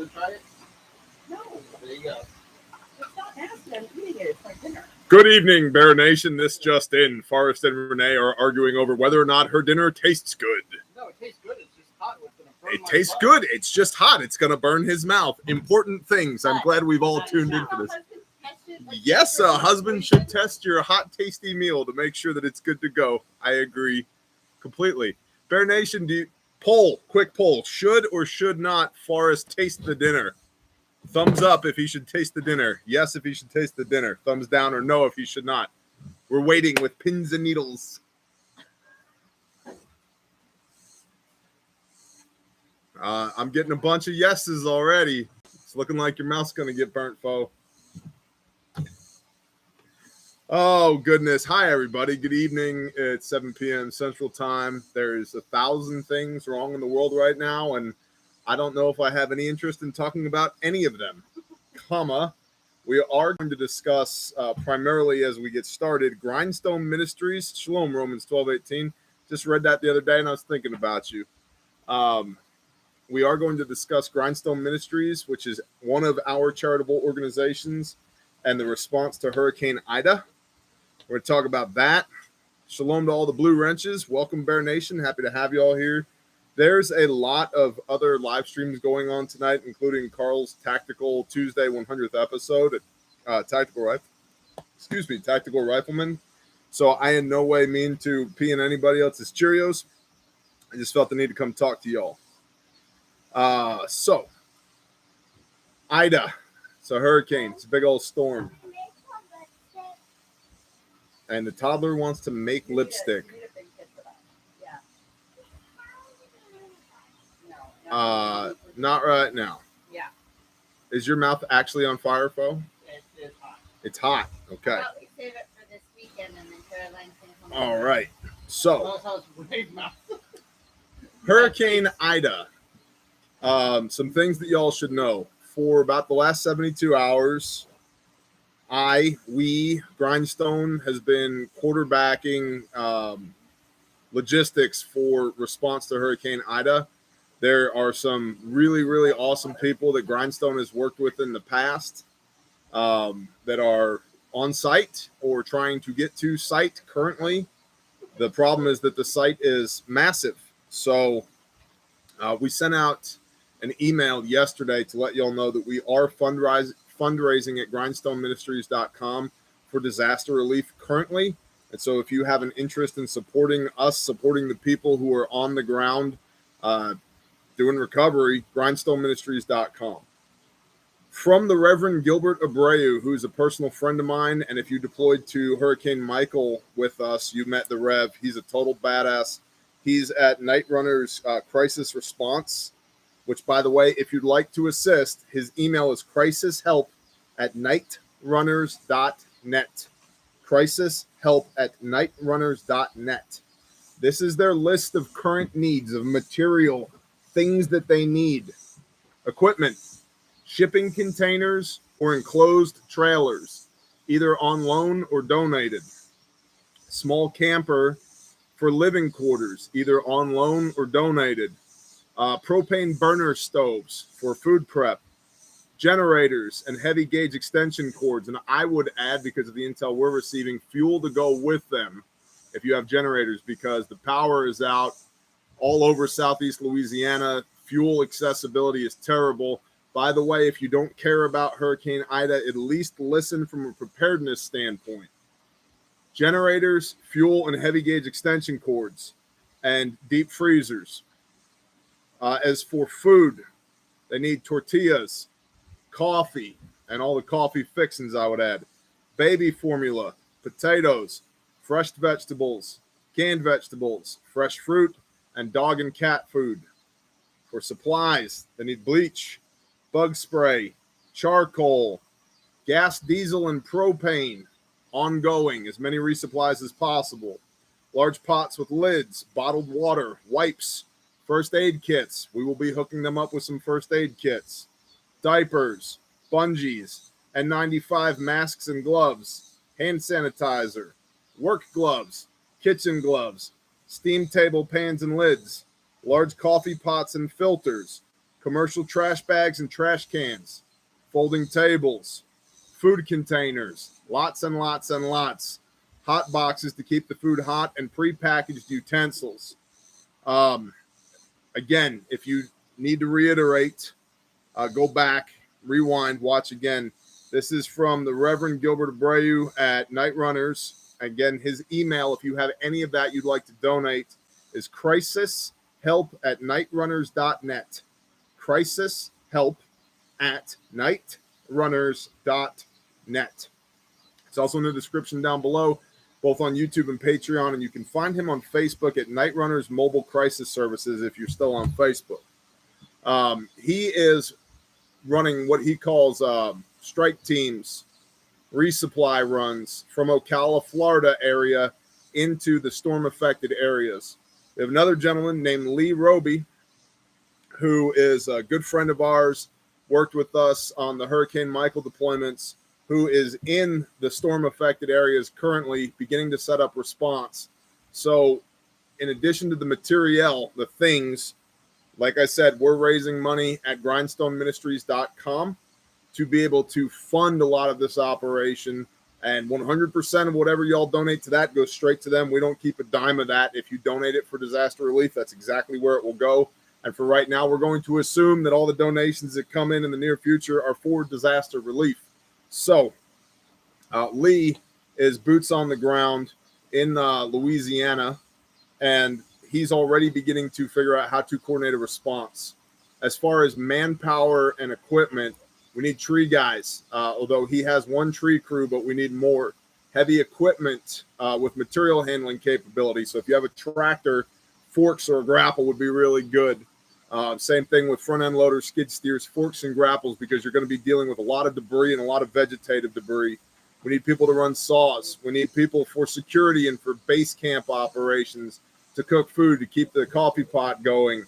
to try it? No. There you go. It's not nasty. I'm eating it. It's my dinner. Good evening, Bear Nation. This just in. Forrest and Renee are arguing over whether or not her dinner tastes good. No, it tastes good. It's just hot. It's gonna burn It my tastes butt. good. It's just hot. It's going to burn his mouth. Important things. I'm glad we've all tuned in for this. Yes, a husband should test your hot, tasty meal to make sure that it's good to go. I agree completely. Bear Nation, quick poll. Should or should not Forrest taste the dinner? Thumbs up if he should taste the dinner. Yes, if he should taste the dinner. Thumbs down or no if he should not. We're waiting with pins and needles. I'm getting a bunch of yeses already. It's looking like your mouth's going to get burnt, foe. Oh, goodness. Hi, everybody. Good evening. It's 7 p.m. Central Time. There's 1,000 things wrong in the world right now, and I don't know if I have any interest in talking about any of them. We are going to discuss primarily as we get started, Grindstone Ministries, Shalom, Romans 12:18. Just read that the other day, and I was thinking about you. We are going to discuss Grindstone Ministries, which is one of our charitable organizations, and the response to Hurricane Ida. We're going to talk about that. Shalom to all the Blue Wrenches. Welcome, Bear Nation. Happy to have you all here. There's a lot of other live streams going on tonight, including Carl's Tactical Tuesday 100th episode at Tactical Rifleman. So I in no way mean to pee in anybody else's Cheerios. I just felt the need to come talk to y'all. So Ida, it's a hurricane. It's a big old storm. And the toddler wants to make lipstick. Not right now. Yeah. Is your mouth actually on fire, Fo? It's hot. It's hot. Okay. Well, we save it for this weekend and then Caroline can come All right. So, That's how it's Renee's mouth. Hurricane Ida. Some things that y'all should know. For about the last 72 hours, Grindstone has been quarterbacking logistics for response to Hurricane Ida. There are some really, really awesome people that Grindstone has worked with in the past that are on site or trying to get to site currently. The problem is that the site is massive. So we sent out an email yesterday to let y'all know that we are fundraising at grindstoneministries.com for disaster relief currently. And so if you have an interest in supporting us, supporting the people who are on the ground, doing recovery, grindstoneministries.com. From the Reverend Gilbert Abreau, who's a personal friend of mine, and if you deployed to Hurricane Michael with us, you met the Rev. He's a total badass. He's at Night Runner's Crisis Response, which, by the way, if you'd like to assist, his email is crisishelp@nightrunners.net. crisishelp@nightrunners.net. This is their list of current needs of material, things that they need. Equipment, shipping containers or enclosed trailers, either on loan or donated. Small camper for living quarters, either on loan or donated. Propane burner stoves for food prep. Generators and heavy gauge extension cords. And I would add, because of the intel we're receiving, fuel to go with them if you have generators, because the power is out all over Southeast Louisiana. Fuel accessibility is terrible. By the way, if you don't care about Hurricane Ida, at least listen from a preparedness standpoint. Generators, fuel, and heavy gauge extension cords, and deep freezers. As for food, they need tortillas, coffee, and all the coffee fixings, I would add. Baby formula, potatoes, fresh vegetables, canned vegetables, fresh fruit, and dog and cat food. For supplies, they need bleach, bug spray, charcoal, gas, diesel, and propane, ongoing, as many resupplies as possible. Large pots with lids, bottled water, wipes, first aid kits. We will be hooking them up with some first aid kits. Diapers, bungees, N95 masks and gloves, hand sanitizer, work gloves, kitchen gloves, steam table pans and lids, large coffee pots and filters, commercial trash bags and trash cans, folding tables, food containers, lots and lots and lots, hot boxes to keep the food hot, and prepackaged utensils. Again, if you need to reiterate, go back, rewind, watch again. This is from the Reverend Gilbert Abreau at Night Runners. Again, his email, if you have any of that you'd like to donate, is crisishelp@nightrunners.net. crisishelp@nightrunners.net. It's also in the description down below, both on YouTube and Patreon, and you can find him on Facebook at Night Runners Mobile Crisis Services if you're still on Facebook. He is running what he calls strike teams, resupply runs from Ocala, Florida area into the storm-affected areas. We have another gentleman named Lee Roby, who is a good friend of ours, worked with us on the Hurricane Michael deployments, who is in the storm-affected areas currently beginning to set up response. So in addition to the materiel, the things, like I said, we're raising money at grindstoneministries.com to be able to fund a lot of this operation, and 100% of whatever y'all donate to that goes straight to them. We don't keep a dime of that. If you donate it for disaster relief, that's exactly where it will go. And for right now, we're going to assume that all the donations that come in the near future are for disaster relief. So Lee is boots on the ground in Louisiana, and he's already beginning to figure out how to coordinate a response. As far as manpower and equipment, we need tree guys, although he has one tree crew, but we need more. Heavy equipment with material handling capability. So if you have a tractor, forks or a grapple would be really good. Same thing with front end loaders, skid steers, forks and grapples, because you're going to be dealing with a lot of debris and a lot of vegetative debris. We need people to run saws. We need people for security and for base camp operations, to cook food, to keep the coffee pot going,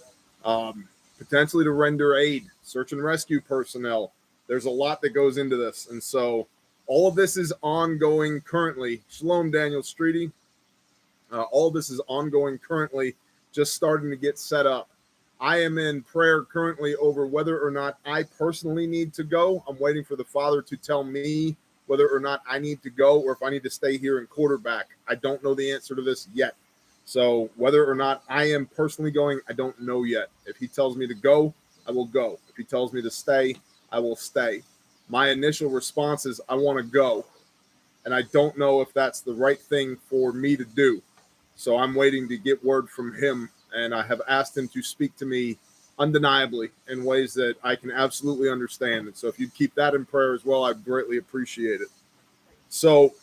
potentially to render aid, search and rescue personnel. There's a lot that goes into this. And so all of this is ongoing currently. Shalom, Daniel Streety. All of this is ongoing currently, just starting to get set up. I am in prayer currently over whether or not I personally need to go. I'm waiting for the Father to tell me whether or not I need to go or if I need to stay here and quarterback. I don't know the answer to this yet. So whether or not I am personally going, I don't know yet. If he tells me to go, I will go. If he tells me to stay, I will stay. My initial response is I want to go. And I don't know if that's the right thing for me to do. So I'm waiting to get word from him. And I have asked him to speak to me undeniably in ways that I can absolutely understand. And so if you'd keep that in prayer as well, I'd greatly appreciate it. So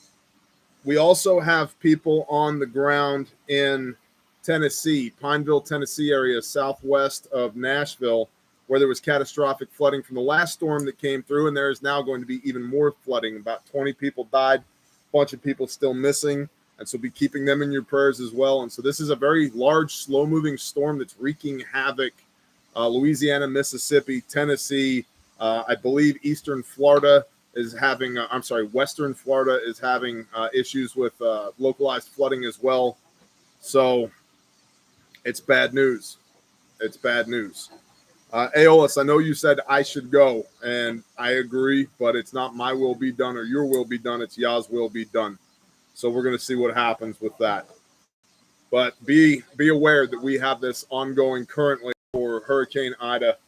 we also have people on the ground in Tennessee, Pineville, Tennessee area, southwest of Nashville, where there was catastrophic flooding from the last storm that came through. And there is now going to be even more flooding. About 20 people died, a bunch of people still missing. And so be keeping them in your prayers as well. And so this is a very large, slow-moving storm that's wreaking havoc. Louisiana, Mississippi, Tennessee, I believe Eastern Florida is having, Western Florida is having issues with localized flooding as well. So it's bad news. It's bad news. Aeolus, I know you said I should go, and I agree, but it's not my will be done or your will be done. It's Yah's will be done. So we're going to see what happens with that. But be aware that we have this ongoing currently for Hurricane Ida,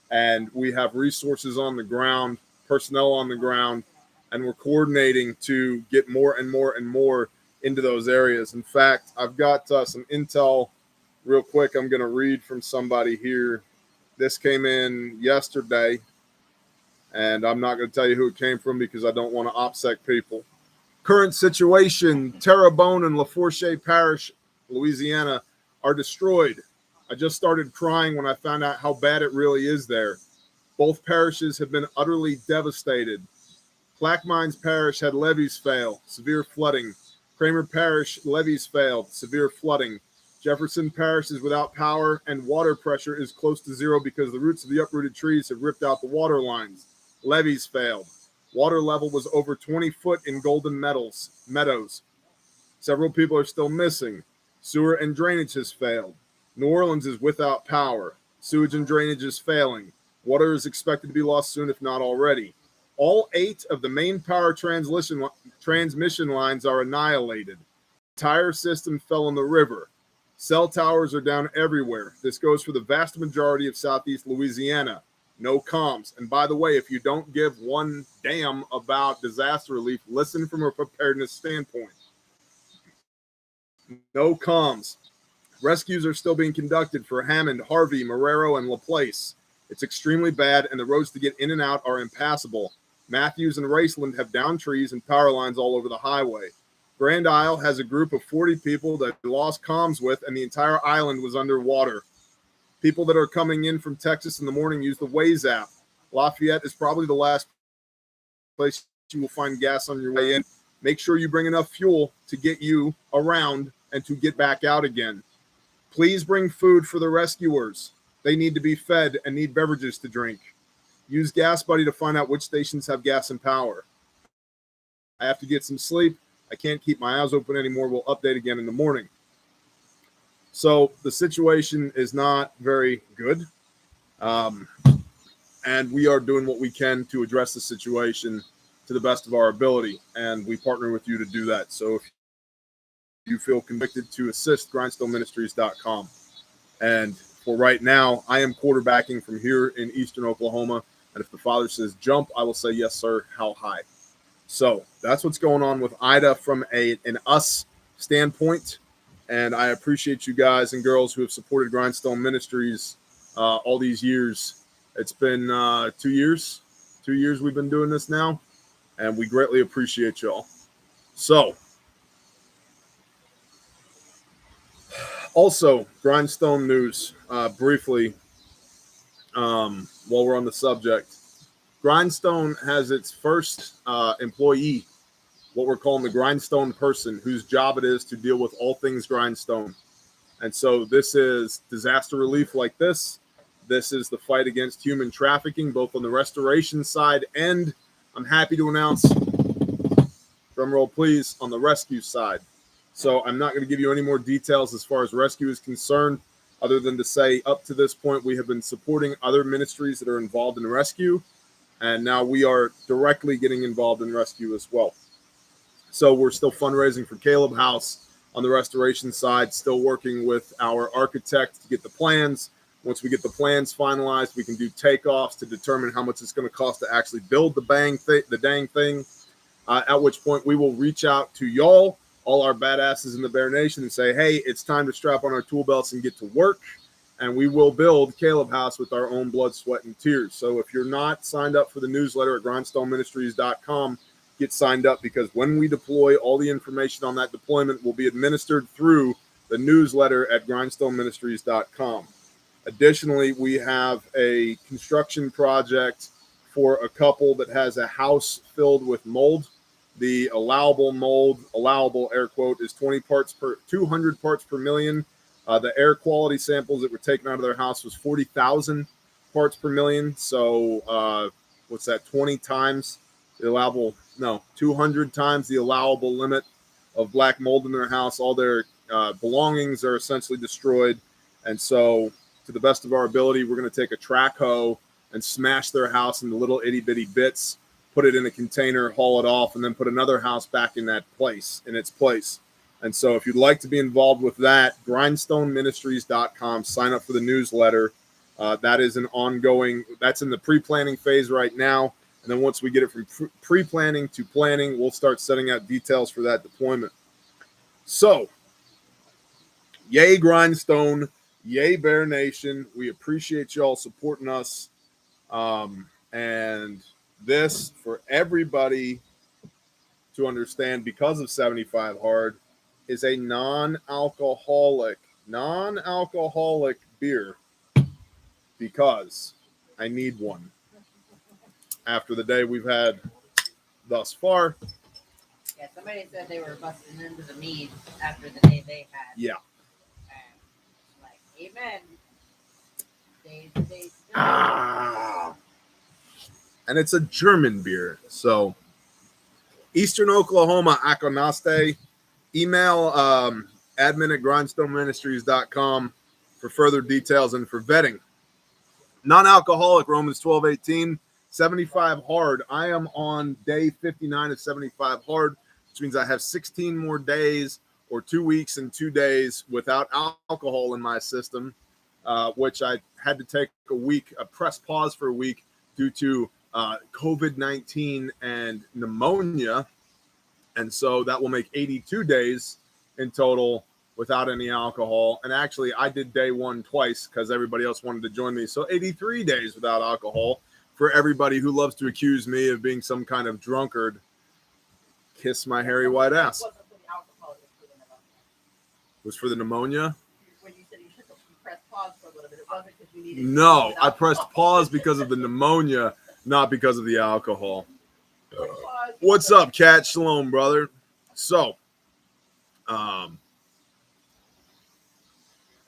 and we have resources on the ground, personnel on the ground, and we're coordinating to get more and more and more into those areas. In fact, I've got some intel real quick. I'm going to read from somebody here. This came in yesterday, and I'm not going to tell you who it came from because I don't want to OPSEC people. Current situation, Terrebonne and Lafourche Parish, Louisiana, are destroyed. I just started crying when I found out how bad it really is there. Both parishes have been utterly devastated. Clackmines Parish had levees fail, severe flooding. Kramer Parish, levees failed, severe flooding. Jefferson Parish is without power, and water pressure is close to zero because the roots of the uprooted trees have ripped out the water lines. Levees failed. Water level was over 20 foot in Golden Meadows. Several people are still missing. Sewer and drainage has failed. New Orleans is without power. Sewage and drainage is failing. Water is expected to be lost soon, if not already. All 8 of the main power transmission lines are annihilated. The entire system fell in the river. Cell towers are down everywhere. This goes for the vast majority of southeast Louisiana. No comms. And by the way, if you don't give one damn about disaster relief, listen from a preparedness standpoint. No comms. Rescues are still being conducted for Hammond, Harvey, Marrero, and LaPlace. It's extremely bad, and the roads to get in and out are impassable. Matthews and Raceland have downed trees and power lines all over the highway. Grand Isle has a group of 40 people that lost comms with, and the entire island was underwater. People that are coming in from Texas in the morning use the Waze app. Lafayette is probably the last place you will find gas on your way in. Make sure you bring enough fuel to get you around and to get back out again. Please bring food for the rescuers. They need to be fed and need beverages to drink. Use Gas Buddy to find out which stations have gas and power. I have to get some sleep. I can't keep my eyes open anymore. We'll update again in the morning. So the situation is not very good. And we are doing what we can to address the situation to the best of our ability. And we partner with you to do that. So if you feel convicted to assist, grindstoneministries.com. And for right now, I am quarterbacking from here in eastern Oklahoma. And if the Father says jump, I will say, yes, sir. How high? So that's what's going on with Ida from an us standpoint. And I appreciate you guys and girls who have supported Grindstone Ministries all these years. It's been 2 years. 2 years we've been doing this now. And we greatly appreciate y'all. So, also, Grindstone news, briefly, while we're on the subject. Grindstone has its first employee, what we're calling the Grindstone person, whose job it is to deal with all things Grindstone. And so this is disaster relief like this. This is the fight against human trafficking, both on the restoration side and, I'm happy to announce, drum roll please, on the rescue side. So I'm not going to give you any more details as far as rescue is concerned, other than to say up to this point, we have been supporting other ministries that are involved in rescue. And now we are directly getting involved in rescue as well. So we're still fundraising for Caleb House on the restoration side, still working with our architect to get the plans. Once we get the plans finalized, we can do takeoffs to determine how much it's going to cost to actually build the dang thing. At which point we will reach out to y'all, all our badasses in the Bear Nation, and say, hey, it's time to strap on our tool belts and get to work. And we will build Caleb House with our own blood, sweat, and tears. So if you're not signed up for the newsletter at grindstoneministries.com, get signed up, because when we deploy, all the information on that deployment will be administered through the newsletter at grindstoneministries.com. Additionally, we have a construction project for a couple that has a house filled with mold. The allowable air quote, is 200 parts per million. The air quality samples that were taken out of their house was 40,000 parts per million. So what's that, 20 times the allowable, no, 200 times the allowable limit of black mold in their house. All their belongings are essentially destroyed. And so to the best of our ability, we're going to take a track hoe and smash their house into little itty bitty bits, put it in a container, haul it off, and then put another house back in its place. And so if you'd like to be involved with that, grindstoneministries.com, sign up for the newsletter. That is an ongoing, that's in the pre-planning phase right now. And then once we get it from pre-planning to planning, we'll start setting out details for that deployment. So, yay Grindstone, yay Bear Nation. We appreciate y'all supporting us. And this, for everybody to understand, because of 75 Hard, is a non-alcoholic beer, because I need one after the day we've had thus far. Yeah, somebody said they were busting into the mead after the day they had. Yeah. Like, amen. And it's a German beer. So, Eastern Oklahoma, Akonaste. Email admin at grindstoneministries.com for further details and for vetting. Non-alcoholic, Romans 12:18, 75 hard. I am on day 59 of 75 hard, which means I have 16 more days or 2 weeks and 2 days without alcohol in my system, which I had to take a press pause for a week due to COVID-19 and pneumonia. And so that will make 82 days in total without any alcohol. And actually, I did day one twice because everybody else wanted to join me. So 83 days without alcohol for everybody who loves to accuse me of being some kind of drunkard. Kiss my hairy white ass. It wasn't for the alcohol, it was for the pneumonia. Was for the pneumonia? When you said you pressed pause for a little bit, it wasn't because you needed. No, I pressed pause because of the pneumonia, not because of the alcohol. What's up, Cat? Shalom, brother. So,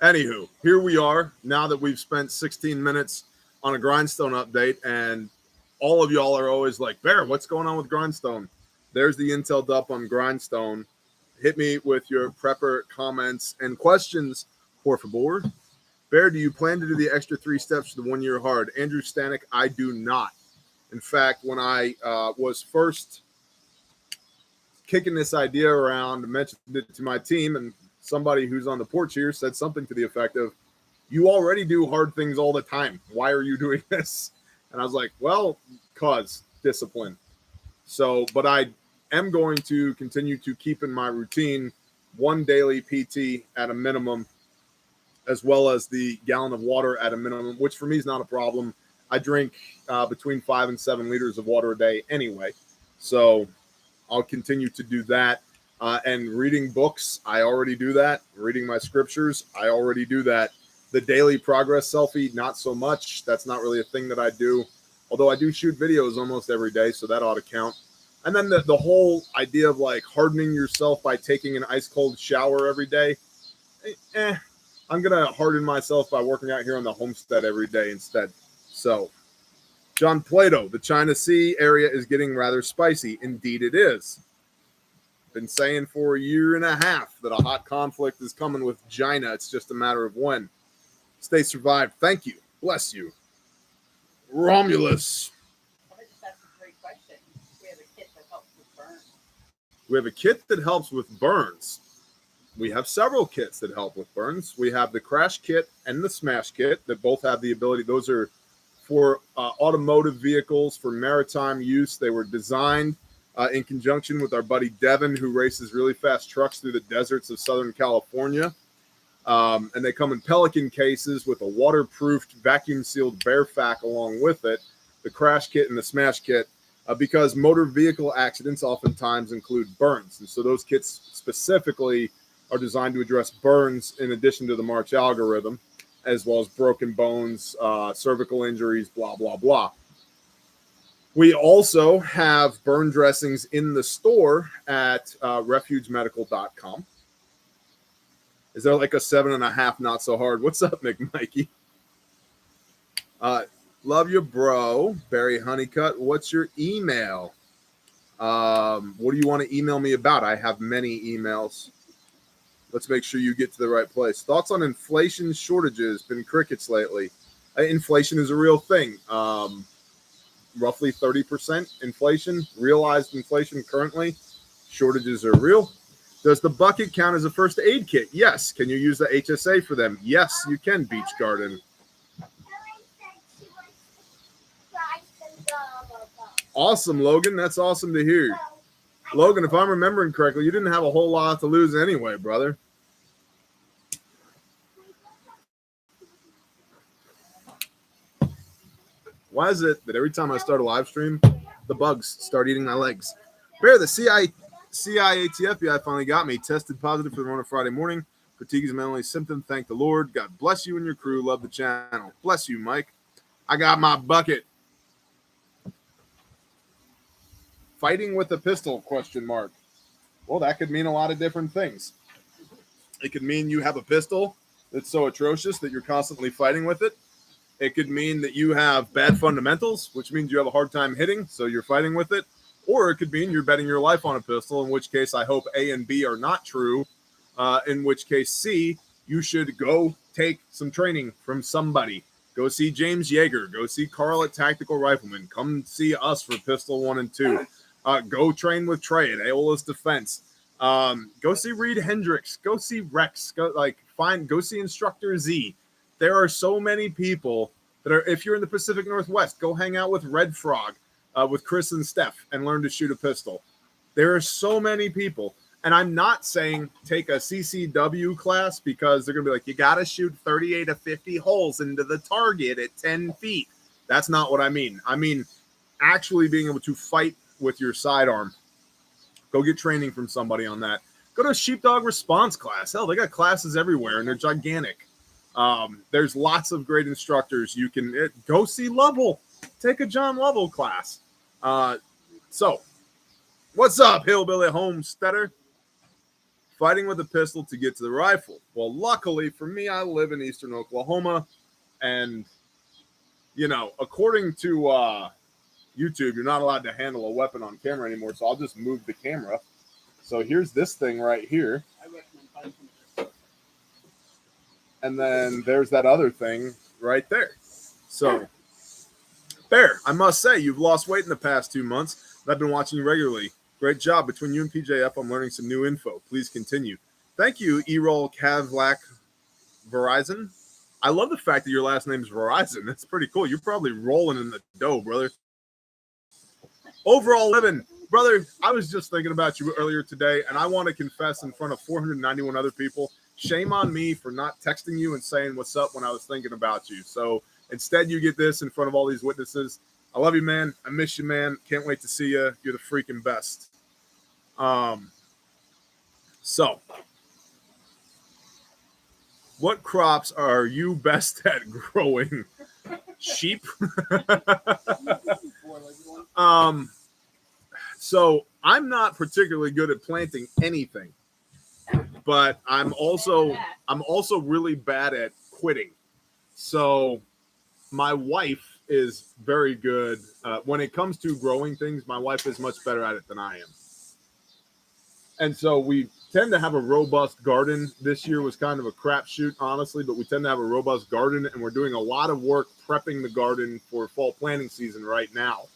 anywho, here we are now that we've spent 16 minutes on a Grindstone update, and all of y'all are always like, Bear, what's going on with Grindstone? There's the intel dump on Grindstone. Hit me with your prepper comments and questions, por favor. Bear, do you plan to do the extra 3 steps for the 1 year hard? Andrew Stanek, I do not. In fact, when I was first kicking this idea around, mentioned it to my team, and somebody who's on the porch here said something to the effect of, you already do hard things all the time. Why are you doing this? And I was like, well, cause discipline. So, but I am going to continue to keep in my routine 1 daily PT at a minimum, as well as the gallon of water at a minimum, which for me is not a problem. I drink between 5 and 7 liters of water a day anyway. So I'll continue to do that. And reading books, I already do that. Reading my scriptures, I already do that. The daily progress selfie, not so much. That's not really a thing that I do. Although I do shoot videos almost every day, so that ought to count. And then the whole idea of like hardening yourself by taking an ice cold shower every day. I'm going to harden myself by working out here on the homestead every day instead. So, John Plato, the China Sea area is getting rather spicy. Indeed it is. Been saying for 1.5 years that a hot conflict is coming with China. It's just a matter of when. Stay survived. Thank you. Bless you. Romulus. That's a great question. We have a kit that helps with burns. We have a kit that helps with burns. We have several kits that help with burns. We have the Crash Kit and the Smash Kit that both have the ability. Those are for automotive vehicles, for maritime use. They were designed in conjunction with our buddy Devin, who races really fast trucks through the deserts of Southern California. And they come in Pelican cases with a waterproofed, vacuum-sealed Bearfac along with it, the Crash Kit and the Smash Kit, because motor vehicle accidents oftentimes include burns. And so those kits specifically are designed to address burns in addition to the March algorithm, as well as broken bones, cervical injuries, blah, blah, blah. We also have burn dressings in the store at refugemedical.com. Is there like a 7.5 not so hard? What's up, McMikey? Love you, bro. Barry Honeycutt. What's your email? What do you want to email me about? I have many emails. Let's make sure you get to the right place. Thoughts on inflation shortages? Been crickets lately. Inflation is a real thing. Roughly 30% inflation, realized inflation currently. Shortages are real. Does the bucket count as a first aid kit? Yes. Can you use the HSA for them? Yes, you can, Beach Garden. Awesome, Logan. That's awesome to hear. Logan, if I'm remembering correctly, you didn't have a whole lot to lose anyway, brother. Why is it that every time I start a live stream, the bugs start eating my legs? Bear, the CIATFBI finally got me. Tested positive for the Rona Friday morning. Fatigue is my only symptom. Thank the Lord. God bless you and your crew. Love the channel. Bless you, Mike. I got my bucket. Fighting with a pistol, question mark. Well, that could mean a lot of different things. It could mean you have a pistol that's so atrocious that you're constantly fighting with it. It could mean that you have bad fundamentals, which means you have a hard time hitting, so you're fighting with it. Or it could mean you're betting your life on a pistol, in which case I hope A and B are not true, in which case C, you should go take some training from somebody. Go see James Yeager. Go see Carl at Tactical Rifleman. Come see us for Pistol 1 and 2. Go train with Trey at Aeolus Defense. Go see Reed Hendricks. Go see Rex. Go see Instructor Z. There are so many people that are, if you're in the Pacific Northwest, go hang out with Red Frog, with Chris and Steph, and learn to shoot a pistol. There are so many people. And I'm not saying take a CCW class because they're going to be like, you got to shoot 38 to 50 holes into the target at 10 feet. That's not what I mean. I mean, actually being able to fight with your sidearm. Go get training from somebody on that. Go to a sheepdog response class. Hell, they got classes everywhere, and they're gigantic. There's lots of great instructors. You can go see Lovell. Take a John Lovell class. So, what's up, Hillbilly Homesteader? Fighting with a pistol to get to the rifle. Well, luckily for me, I live in eastern Oklahoma, and, you know, according to YouTube, you're not allowed to handle a weapon on camera anymore, so I'll just move the camera. So here's this thing right here. I recommend finding some. And then there's that other thing right there. So, Bear, I must say, you've lost weight in the past 2 months. I've been watching you regularly. Great job. Between you and PJF, I'm learning some new info. Please continue. Thank you, E-Roll Cavlac Verizon. I love the fact that your last name is Verizon. That's pretty cool. You're probably rolling in the dough, brother. Overall living. Brother, I was just thinking about you earlier today, and I want to confess in front of 491 other people, shame on me for not texting you and saying what's up when I was thinking about you. So instead, you get this in front of all these witnesses. I love you, man. I miss you, man. Can't wait to see you. You're the freaking best. So, what crops are you best at growing? Sheep? So I'm not particularly good at planting anything, but I'm also really bad at quitting. So my wife is very good when it comes to growing things. My wife is much better at it than I am. And so we tend to have a robust garden. This year was kind of a crapshoot, honestly, but we tend to have a robust garden, and we're doing a lot of work prepping the garden for fall planting season right now.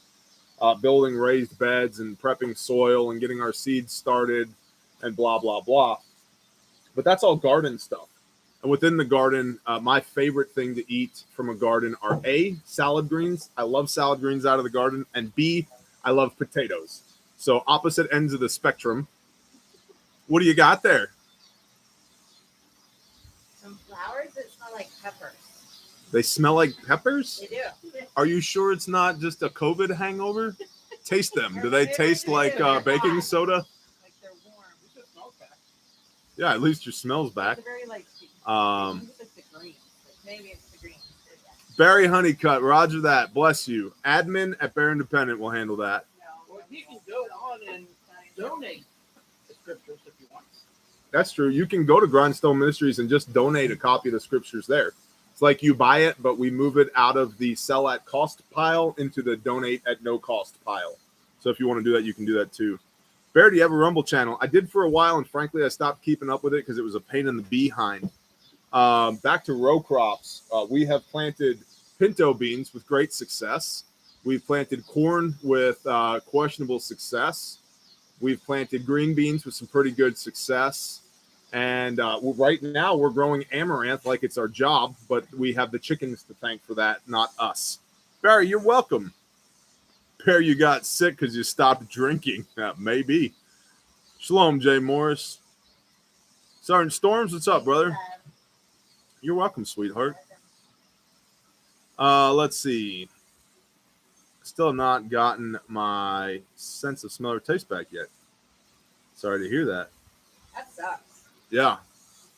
Building raised beds and prepping soil and getting our seeds started and blah, blah, blah. But that's all garden stuff. And within the garden, my favorite thing to eat from a garden are A, salad greens. I love salad greens out of the garden. And B, I love potatoes. So opposite ends of the spectrum. What do you got there? Some flowers that smell like peppers. They smell like peppers? They do. Are you sure it's not just a COVID hangover? Taste them. Do they taste like baking soda? Like they're warm. It just smells bad. Yeah, at least your smell's back. It's very like Um, it's like the greens. Like, maybe it's the greens. Barry Honeycutt, roger that. Bless you. Admin at Bear Independent will handle that. Well, he can go on and donate the scriptures if you want. That's true. You can go to Grindstone Ministries and just donate a copy of the scriptures there. It's like you buy it, but we move it out of the sell at cost pile into the donate at no cost pile. So if you want to do that, you can do that too. Bear, do you have a Rumble channel? I did for a while, and frankly, I stopped keeping up with it because it was a pain in the behind. Back to row crops. We have planted pinto beans with great success. We've planted corn with questionable success. We've planted green beans with some pretty good success. And right now we're growing amaranth like it's our job, but we have the chickens to thank for that, not us. Barry, you're welcome. Barry, you got sick because you stopped drinking. Maybe. Shalom, Jay Morris. Sergeant Storms, what's up, brother? You're welcome, sweetheart. Let's see. Still not gotten my sense of smell or taste back yet. Sorry to hear that. That sucks. Yeah.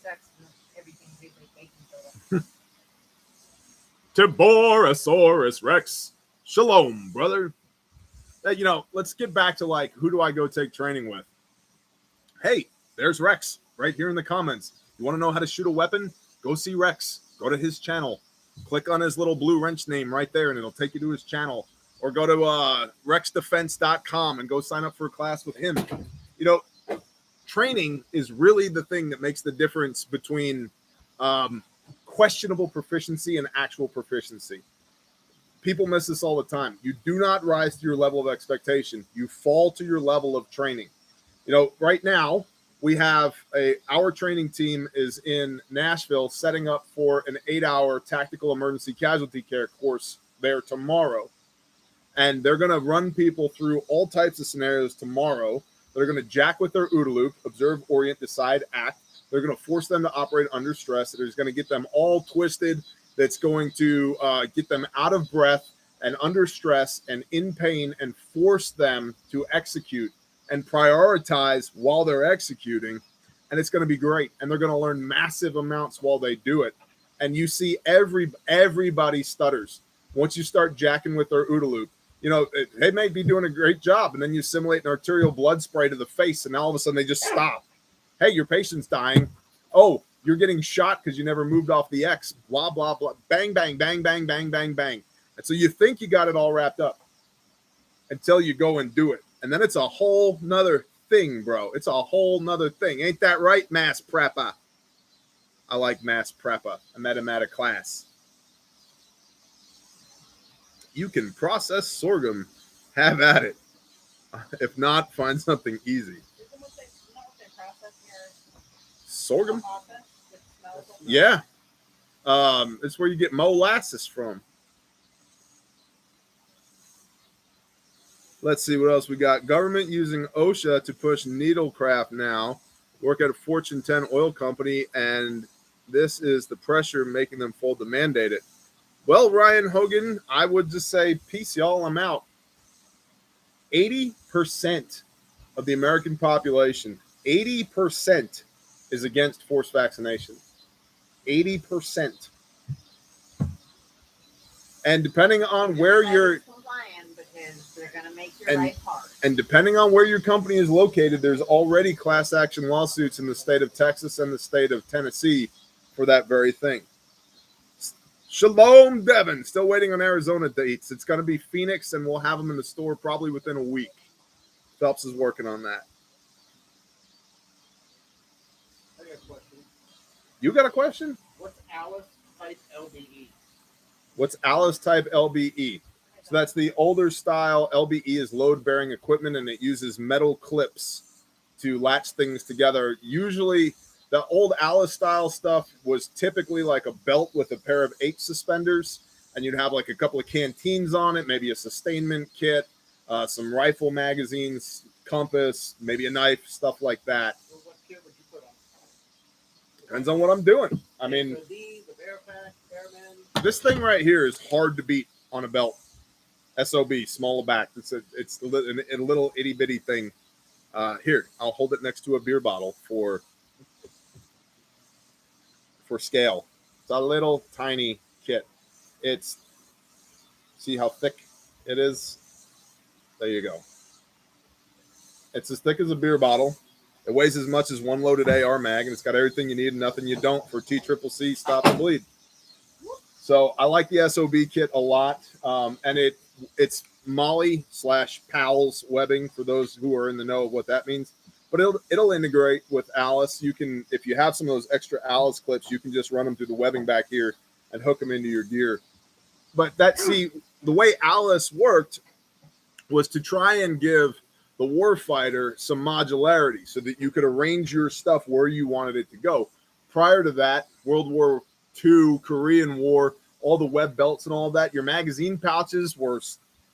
Sucks when everything tastes like baking soda. Tiborosaurus Rex. Shalom, brother. Let's get back to like, who do I go take training with? Hey, there's Rex right here in the comments. You want to know how to shoot a weapon? Go see Rex. Go to his channel. Click on his little blue wrench name right there, and it'll take you to his channel. Or go to rexdefense.com and go sign up for a class with him. Training is really the thing that makes the difference between questionable proficiency and actual proficiency. People miss this all the time. You do not rise to your level of expectation. You fall to your level of training. You know, right now we have our training team is in Nashville setting up for an 8-hour tactical emergency casualty care course there tomorrow. And they're going to run people through all types of scenarios tomorrow. They're going to jack with their OODA loop, observe, orient, decide, act. They're going to force them to operate under stress. That is going to get them all twisted. That's going to get them out of breath and under stress and in pain and force them to execute and prioritize while they're executing. And it's going to be great. And they're going to learn massive amounts while they do it. And you see everybody stutters once you start jacking with their OODA loop. You know, they may be doing a great job, and then you simulate an arterial blood spray to the face, and all of a sudden they just stop. Hey, your patient's dying. Oh, you're getting shot because you never moved off the X. Blah, blah, blah. Bang, bang, bang, bang, bang, bang, bang. And so you think you got it all wrapped up until you go and do it. And then it's a whole nother thing, bro. It's a whole nother thing. Ain't that right, Mass Preppa? I like Mass Preppa. I met him at a class. You can process sorghum. Have at it. If not, find something easy. Sorghum? Yeah. It's where you get molasses from. Let's see what else we got. Government using OSHA to push needlecraft now. Work at a Fortune 10 oil company, and this is the pressure making them fold to mandate it. Well, Ryan Hogan, I would just say, peace, y'all. I'm out. 80% of the American population, 80% is against forced vaccination. 80%. And depending on where you're... They're going to make your life hard. And depending on where your company is located, there's already class action lawsuits in the state of Texas and the state of Tennessee for that very thing. Shalom, Devin. Still waiting on Arizona dates. It's going to be Phoenix, and we'll have them in the store probably within a week. Phelps is working on that. I got a question. You got a question? What's Alice type LBE? What's Alice type LBE? So that's the older style. LBE is load-bearing equipment, and it uses metal clips to latch things together. Usually, the old Alice style stuff was typically like a belt with a pair of H suspenders, and you'd have like a couple of canteens on it, maybe a sustainment kit, some rifle magazines, compass, maybe a knife, stuff like that. Well, what kit would you put on? Depends on what I'm doing. I mean, the Bear Pack, Airman. This thing right here is hard to beat on a belt. SOB, small back. It's a little itty bitty thing. Here, I'll hold it next to a beer bottle for scale. It's a little tiny kit. It's, see how thick it is? There you go. It's as thick as a beer bottle. It weighs as much as one loaded AR mag, and it's got everything you need and nothing you don't for TCCC stop the bleed. So I like the SOB kit a lot, and it's Molly/Powell's webbing for those who are in the know of what that means. But it'll integrate with Alice. You can, if you have some of those extra Alice clips, you can just run them through the webbing back here and hook them into your gear. But the way Alice worked was to try and give the warfighter some modularity so that you could arrange your stuff where you wanted it to go. Prior to that, World War II, Korean War, all the web belts and all that, your magazine pouches were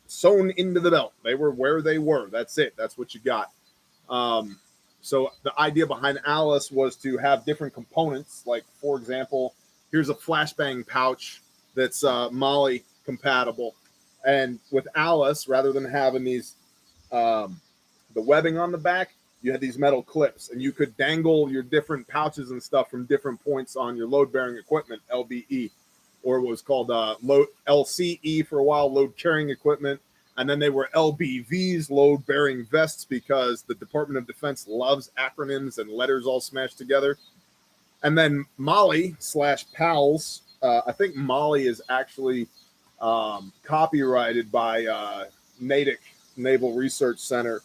sewn into the belt. They were where they were. That's it. That's what you got. So the idea behind Alice was to have different components. Like, for example, here's a flashbang pouch that's Molly compatible. And with Alice, rather than having these, the webbing on the back, you had these metal clips, and you could dangle your different pouches and stuff from different points on your load-bearing equipment, LBE, or what was called LCE for a while, load-carrying equipment. And then they were LBVs, load-bearing vests, because the Department of Defense loves acronyms and letters all smashed together. And then Molly/Powell's, I think Molly is actually copyrighted by Natick Naval Research Center,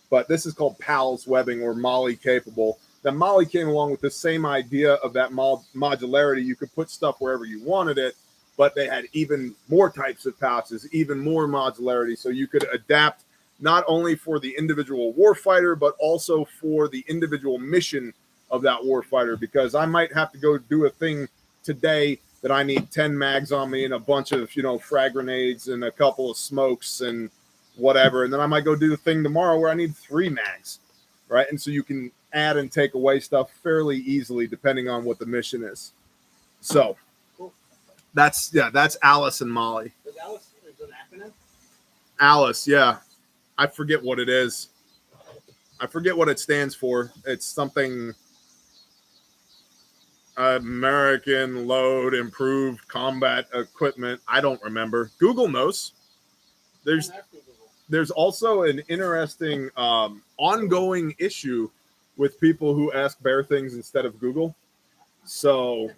but this is called Powell's webbing or Molly capable. Then Molly came along with the same idea of that modularity. You could put stuff wherever you wanted it, but they had even more types of pouches, even more modularity, so you could adapt not only for the individual warfighter, but also for the individual mission of that warfighter. Because I might have to go do a thing today that I need 10 mags on me and a bunch of, frag grenades and a couple of smokes and whatever. And then I might go do the thing tomorrow where I need 3 mags, right? And so you can add and take away stuff fairly easily depending on what the mission is. So that's Alice and Molly. Is Alice is an acronym? Alice, yeah. I forget what it is. I forget what it stands for. It's something American Load Improved Combat Equipment. I don't remember. Google knows. There's also an interesting ongoing issue with people who ask Bear things instead of Google. So,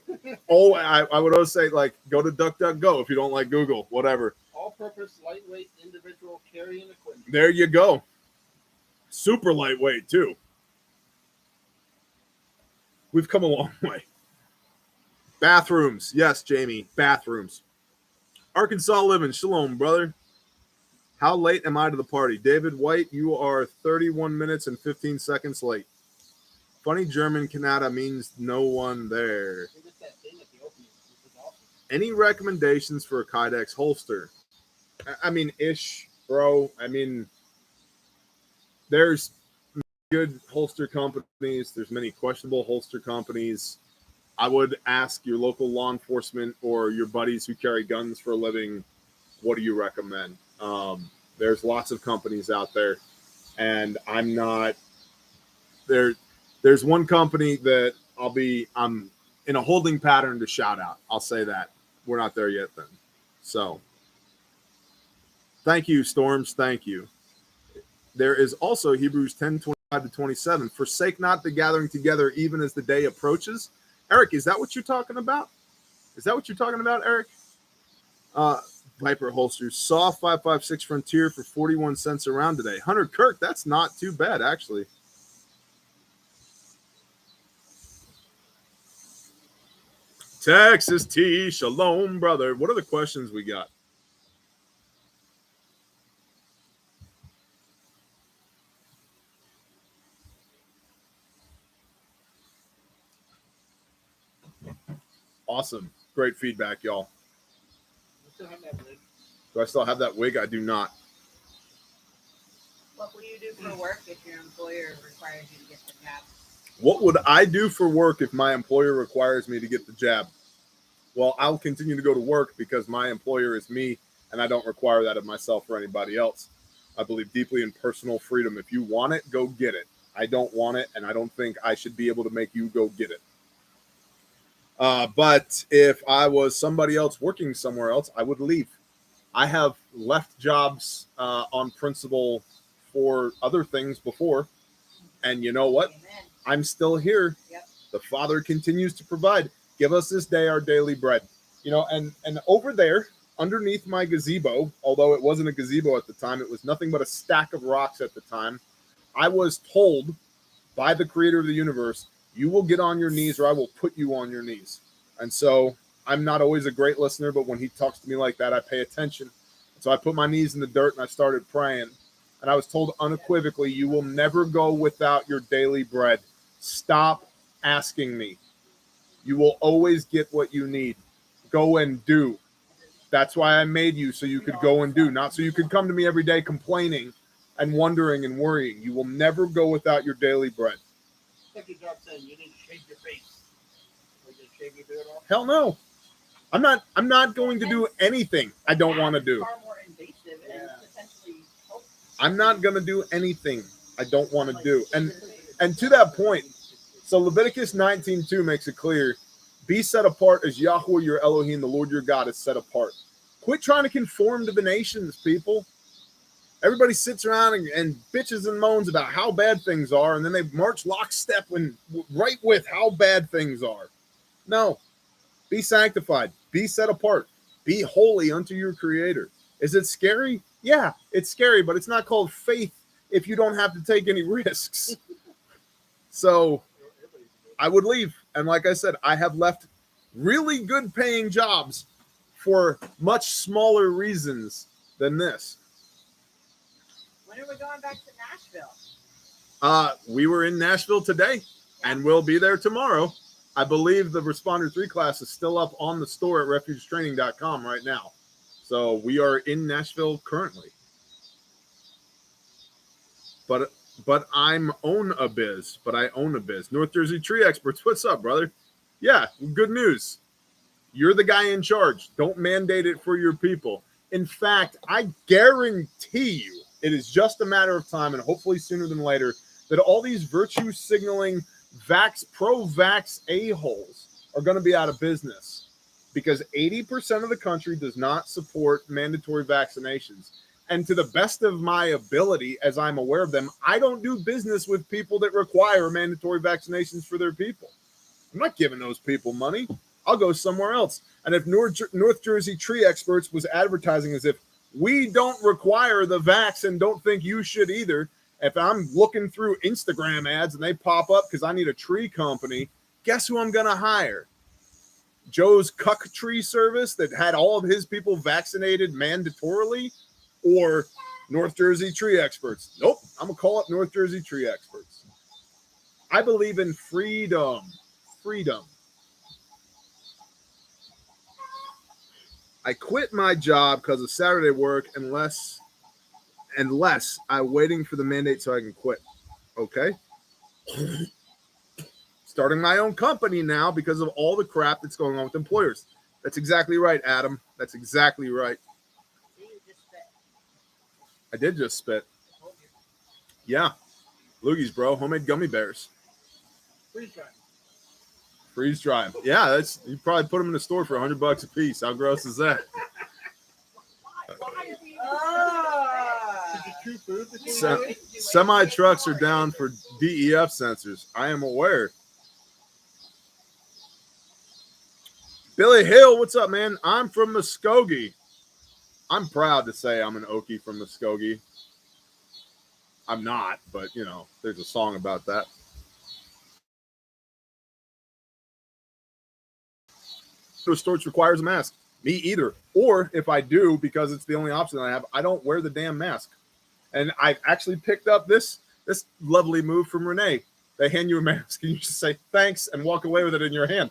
I would always say, like, go to DuckDuckGo if you don't like Google, whatever. All-purpose, lightweight, individual carrying equipment. There you go. Super lightweight, too. We've come a long way. Bathrooms. Yes, Jamie, bathrooms. Arkansas living. Shalom, brother. How late am I to the party? David White, you are 31 minutes and 15 seconds late. Funny German Canada means no one there. Any recommendations for a Kydex holster? I mean, bro. I mean, there's good holster companies. There's many questionable holster companies. I would ask your local law enforcement or your buddies who carry guns for a living, what do you recommend? There's lots of companies out there, and I'm not there. There's one company that I'm in a holding pattern to shout out. I'll say that. We're not there yet then. So thank you, Storms. Thank you. There is also Hebrews 10:25-27. Forsake not the gathering together, even as the day approaches. Eric, is that what you're talking about? Is that what you're talking about, Eric? Viper holsters. Saw 5.56 Frontier for 41 cents around today. Hunter Kirk, that's not too bad, actually. Texas T, shalom, brother. What are the questions we got? Awesome. Great feedback, y'all. You still have that wig? Do I still have that wig? I do not. What will you do for work if your employer requires you to get the jab? What would I do for work if my employer requires me to get the jab? Well, I'll continue to go to work because my employer is me, and I don't require that of myself or anybody else. I believe deeply in personal freedom. If you want it, go get it. I don't want it, and I don't think I should be able to make you go get it. But if I was somebody else working somewhere else, I would leave. I have left jobs on principle for other things before, and you know what? Amen. I'm still here. Yep. The Father continues to provide. Give us this day our daily bread. And over there, underneath my gazebo, although it wasn't a gazebo at the time, it was nothing but a stack of rocks at the time, I was told by the creator of the universe, you will get on your knees or I will put you on your knees. And so I'm not always a great listener, but when he talks to me like that, I pay attention. So I put my knees in the dirt and I started praying. And I was told unequivocally, you will never go without your daily bread. Stop asking me. You will always get what you need. Go and do. That's why I made you, so you could go and do, not so you could come to me every day complaining and wondering and worrying. You will never go without your daily bread. Like your job saying you need to shave your face. Or just shave your beard off. Hell no. I'm not going to do anything I don't want to do. Far more invasive and potentially help. I'm not going to do anything I don't want to do. And to that point, so Leviticus 19:2 makes it clear, be set apart as Yahweh your Elohim, the Lord your God, is set apart. Quit trying to conform to the nations, people. Everybody sits around and bitches and moans about how bad things are, and then they march lockstep right with how bad things are. No. Be sanctified. Be set apart. Be holy unto your Creator. Is it scary? Yeah, it's scary, but it's not called faith if you don't have to take any risks. So I would leave. And like I said, I have left really good paying jobs for much smaller reasons than this. When are we going back to Nashville? We were in Nashville today and we'll be there tomorrow. I believe the Responder 3 class is still up on the store at refugetraining.com right now. So we are in Nashville currently. But I'm own a biz. But I own a biz. North Jersey Tree Experts, what's up, brother? Yeah, good news. You're the guy in charge. Don't mandate it for your people. In fact, I guarantee you it is just a matter of time, and hopefully sooner than later, that all these virtue signaling pro-vax a-holes are going to be out of business because 80% of the country does not support mandatory vaccinations. And to the best of my ability, as I'm aware of them, I don't do business with people that require mandatory vaccinations for their people. I'm not giving those people money. I'll go somewhere else. And if North Jersey Tree Experts was advertising as if we don't require the vax and don't think you should either, if I'm looking through Instagram ads and they pop up because I need a tree company, guess who I'm going to hire? Joe's Cuck Tree Service that had all of his people vaccinated mandatorily, or North Jersey Tree Experts? Nope. I'm going to call up North Jersey Tree Experts. I believe in freedom. Freedom. I quit my job because of Saturday work unless I'm waiting for the mandate so I can quit. Okay. Starting my own company now because of all the crap that's going on with employers. That's exactly right, Adam. That's exactly right. I did just spit. Yeah. Loogies, bro. Homemade gummy bears. Freeze dry. Freeze dry. Yeah, that's you probably put them in the store for $100 a piece. How gross is that? Semi trucks are down for DEF sensors. I am aware. Billy Hill, what's up, man? I'm from Muskogee. I'm proud to say I'm an Okie from Muskogee. I'm not, but you know, there's a song about that. So storage requires a mask. Me either. Or if I do, because it's the only option I have, I don't wear the damn mask. And I've actually picked up this lovely move from Renee. They hand you a mask and you just say thanks and walk away with it in your hand.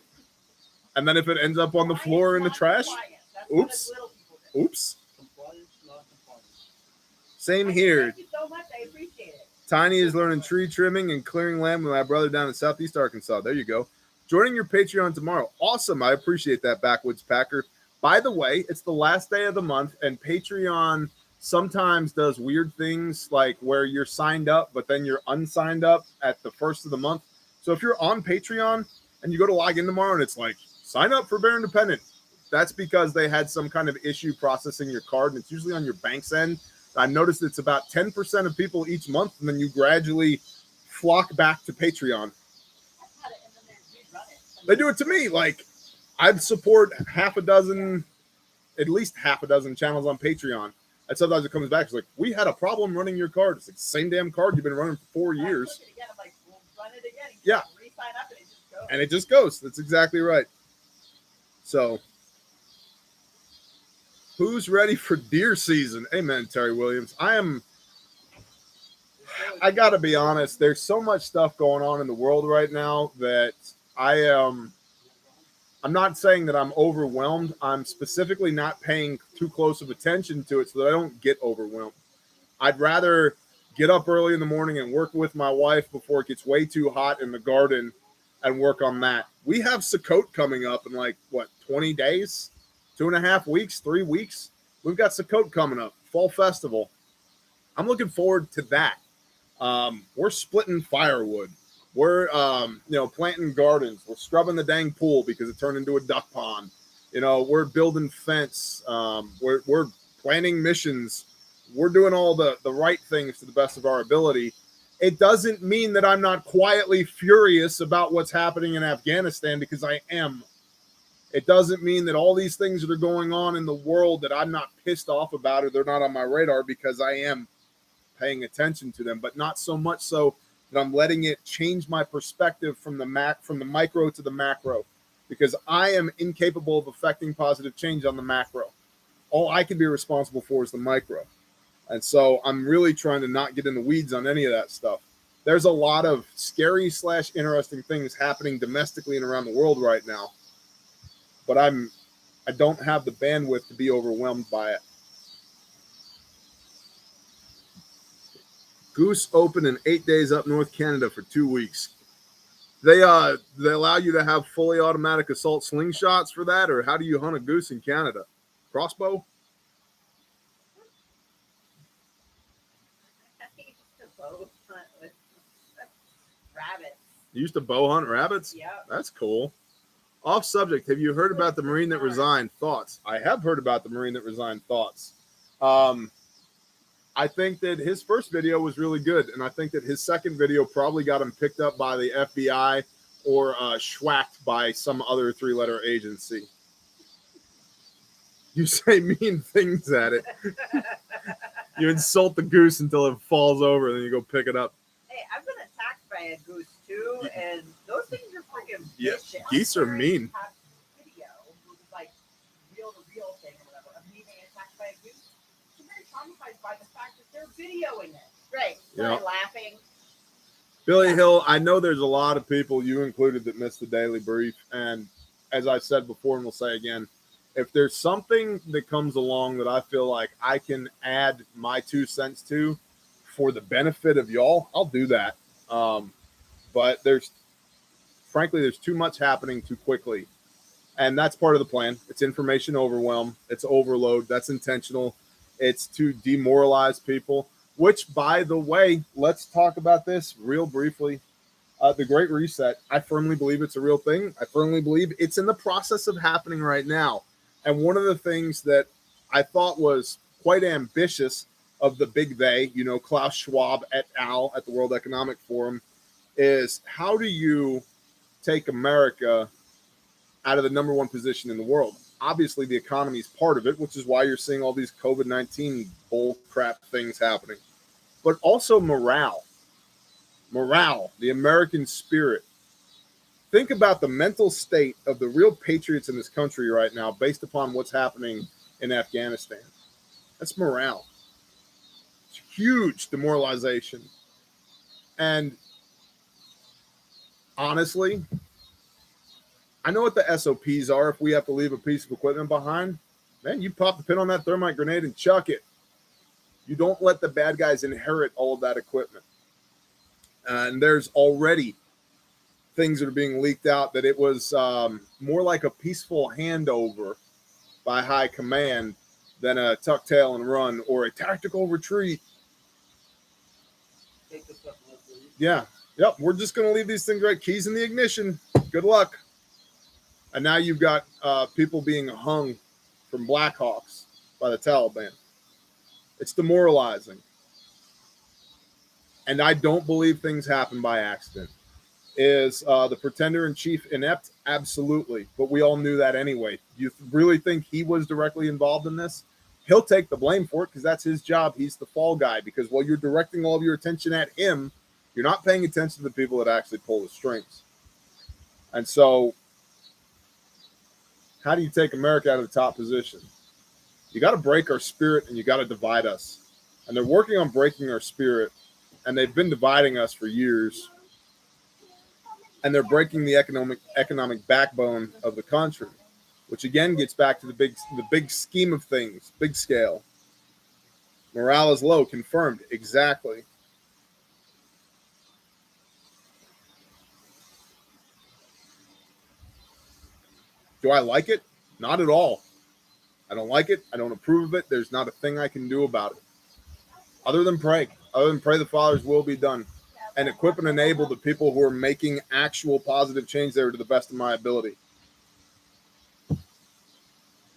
And then if it ends up on the floor in the trash, oops. Oops. Same here. Thank you so much. I appreciate it. Tiny is learning tree trimming and clearing land with my brother down in Southeast Arkansas. There you go. Joining your Patreon tomorrow. Awesome. I appreciate that, Backwoods Packer. By the way, it's the last day of the month, and Patreon sometimes does weird things like where you're signed up, but then you're unsigned up at the first of the month. So if you're on Patreon and you go to log in tomorrow and it's like, sign up for Bear Independent, that's because they had some kind of issue processing your card, and it's usually on your bank's end. I've noticed it's about 10% of people each month, and then you gradually flock back to Patreon. They do it to me. Like, I'd support at least half a dozen channels on Patreon. And sometimes it comes back. It's like, we had a problem running your card. It's like the same damn card you've been running for 4 years. Yeah. And it just goes. That's exactly right. So, who's ready for deer season? Amen, Terry Williams. I got to be honest. There's so much stuff going on in the world right now that I'm not saying that I'm overwhelmed. I'm specifically not paying too close of attention to it so that I don't get overwhelmed. I'd rather get up early in the morning and work with my wife before it gets way too hot in the garden and work on that. We have Sukkot coming up in 20 days, 2.5 weeks, 3 weeks. We've got Sukkot coming up, fall festival. I'm looking forward to that. We're splitting firewood. We're, planting gardens. We're scrubbing the dang pool because it turned into a duck pond. We're building fence. We're planning missions. We're doing all the right things to the best of our ability. It doesn't mean that I'm not quietly furious about what's happening in Afghanistan, because I am. It doesn't mean that all these things that are going on in the world that I'm not pissed off about or they're not on my radar, because I am paying attention to them, but not so much so that I'm letting it change my perspective from the micro to the macro, because I am incapable of affecting positive change on the macro. All I can be responsible for is the micro. And so I'm really trying to not get in the weeds on any of that stuff. There's a lot of scary / interesting things happening domestically and around the world right now, but I don't have the bandwidth to be overwhelmed by it. Goose opened in 8 days up North Canada for 2 weeks. They allow you to have fully automatic assault slingshots for that, or how do you hunt a goose in Canada? Crossbow? I used to bow hunt with rabbits. You used to bow hunt rabbits? Yep. That's cool. Off subject, have you heard about the Marine that resigned? Thoughts? I have heard about the Marine that resigned. Thoughts? I think that his first video was really good, and I think that his second video probably got him picked up by the FBI or schwacked by some other 3-letter agency. You say mean things at it. You insult the goose until it falls over, and then you go pick it up. Hey, I've been attacked by a goose too, and those things are freaking Yeah, vicious. geese are mean. Have video, which is like reel-to-reel thing or whatever, of me being attacked by a goose. I'm very traumatized by the fact that they're videoing it. Right. Yeah. They're laughing. Billy Hill, I know there's a lot of people, you included, that missed the daily brief. And as I said before, and we'll say again, if there's something that comes along that I feel like I can add my 2 cents to for the benefit of y'all, I'll do that. But frankly, there's too much happening too quickly. And that's part of the plan. It's information overwhelm. It's overload. That's intentional. It's to demoralize people, which, by the way, let's talk about this real briefly. The Great Reset, I firmly believe it's a real thing. I firmly believe it's in the process of happening right now. And one of the things that I thought was quite ambitious of the big they, Klaus Schwab et al. At the World Economic Forum, is how do you take America out of the number 1 position in the world? Obviously, the economy is part of it, which is why you're seeing all these COVID-19 bull crap things happening. But also morale, the American spirit. Think about the mental state of the real patriots in this country right now based upon what's happening in Afghanistan. That's morale. It's huge demoralization. And honestly, I know what the SOPs are if we have to leave a piece of equipment behind. Man, you pop the pin on that thermite grenade and chuck it. You don't let the bad guys inherit all of that equipment. And there's already things that are being leaked out that it was more like a peaceful handover by high command than a tuck tail and run or a tactical retreat. Take this up, Leslie. Yeah. Yep. We're just going to leave these things right. Keys in the ignition. Good luck. And now you've got people being hung from Blackhawks by the Taliban. It's demoralizing. And I don't believe things happen by accident. Is the pretender in chief inept? Absolutely. But we all knew that anyway. You really think he was directly involved in this? He'll take the blame for it because that's his job. He's the fall guy, because while you're directing all of your attention at him, you're not paying attention to the people that actually pull the strings. And so how do you take America out of the top position? You got to break our spirit and you got to divide us. And they're working on breaking our spirit, and they've been dividing us for years. And they're breaking the economic backbone of the country, which again gets back to the big scheme of things, big scale. Morale is low, confirmed. Exactly. Do I like it? Not at all. I don't like it. I don't approve of it. There's not a thing I can do about it. Other than pray the Father's will be done. And equip and enable the people who are making actual positive change there to the best of my ability.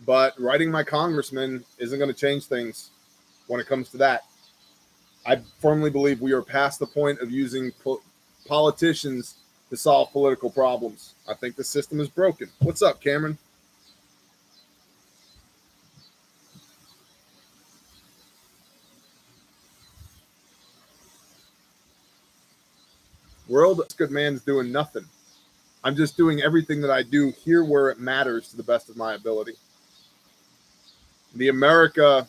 But writing my congressman isn't going to change things when it comes to that. I firmly believe we are past the point of using politicians to solve political problems. I think the system is broken. What's up, Cameron? World, this good man's doing nothing. I'm just doing everything that I do here where it matters to the best of my ability. The America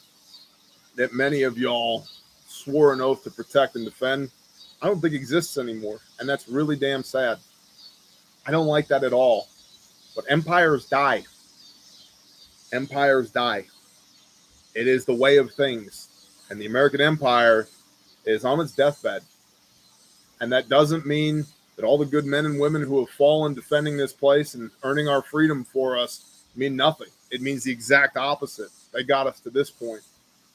that many of y'all swore an oath to protect and defend, I don't think exists anymore. And that's really damn sad. I don't like that at all. But empires die. Empires die. It is the way of things. And the American empire is on its deathbed. And that doesn't mean that all the good men and women who have fallen defending this place and earning our freedom for us mean nothing. It means the exact opposite. They got us to this point.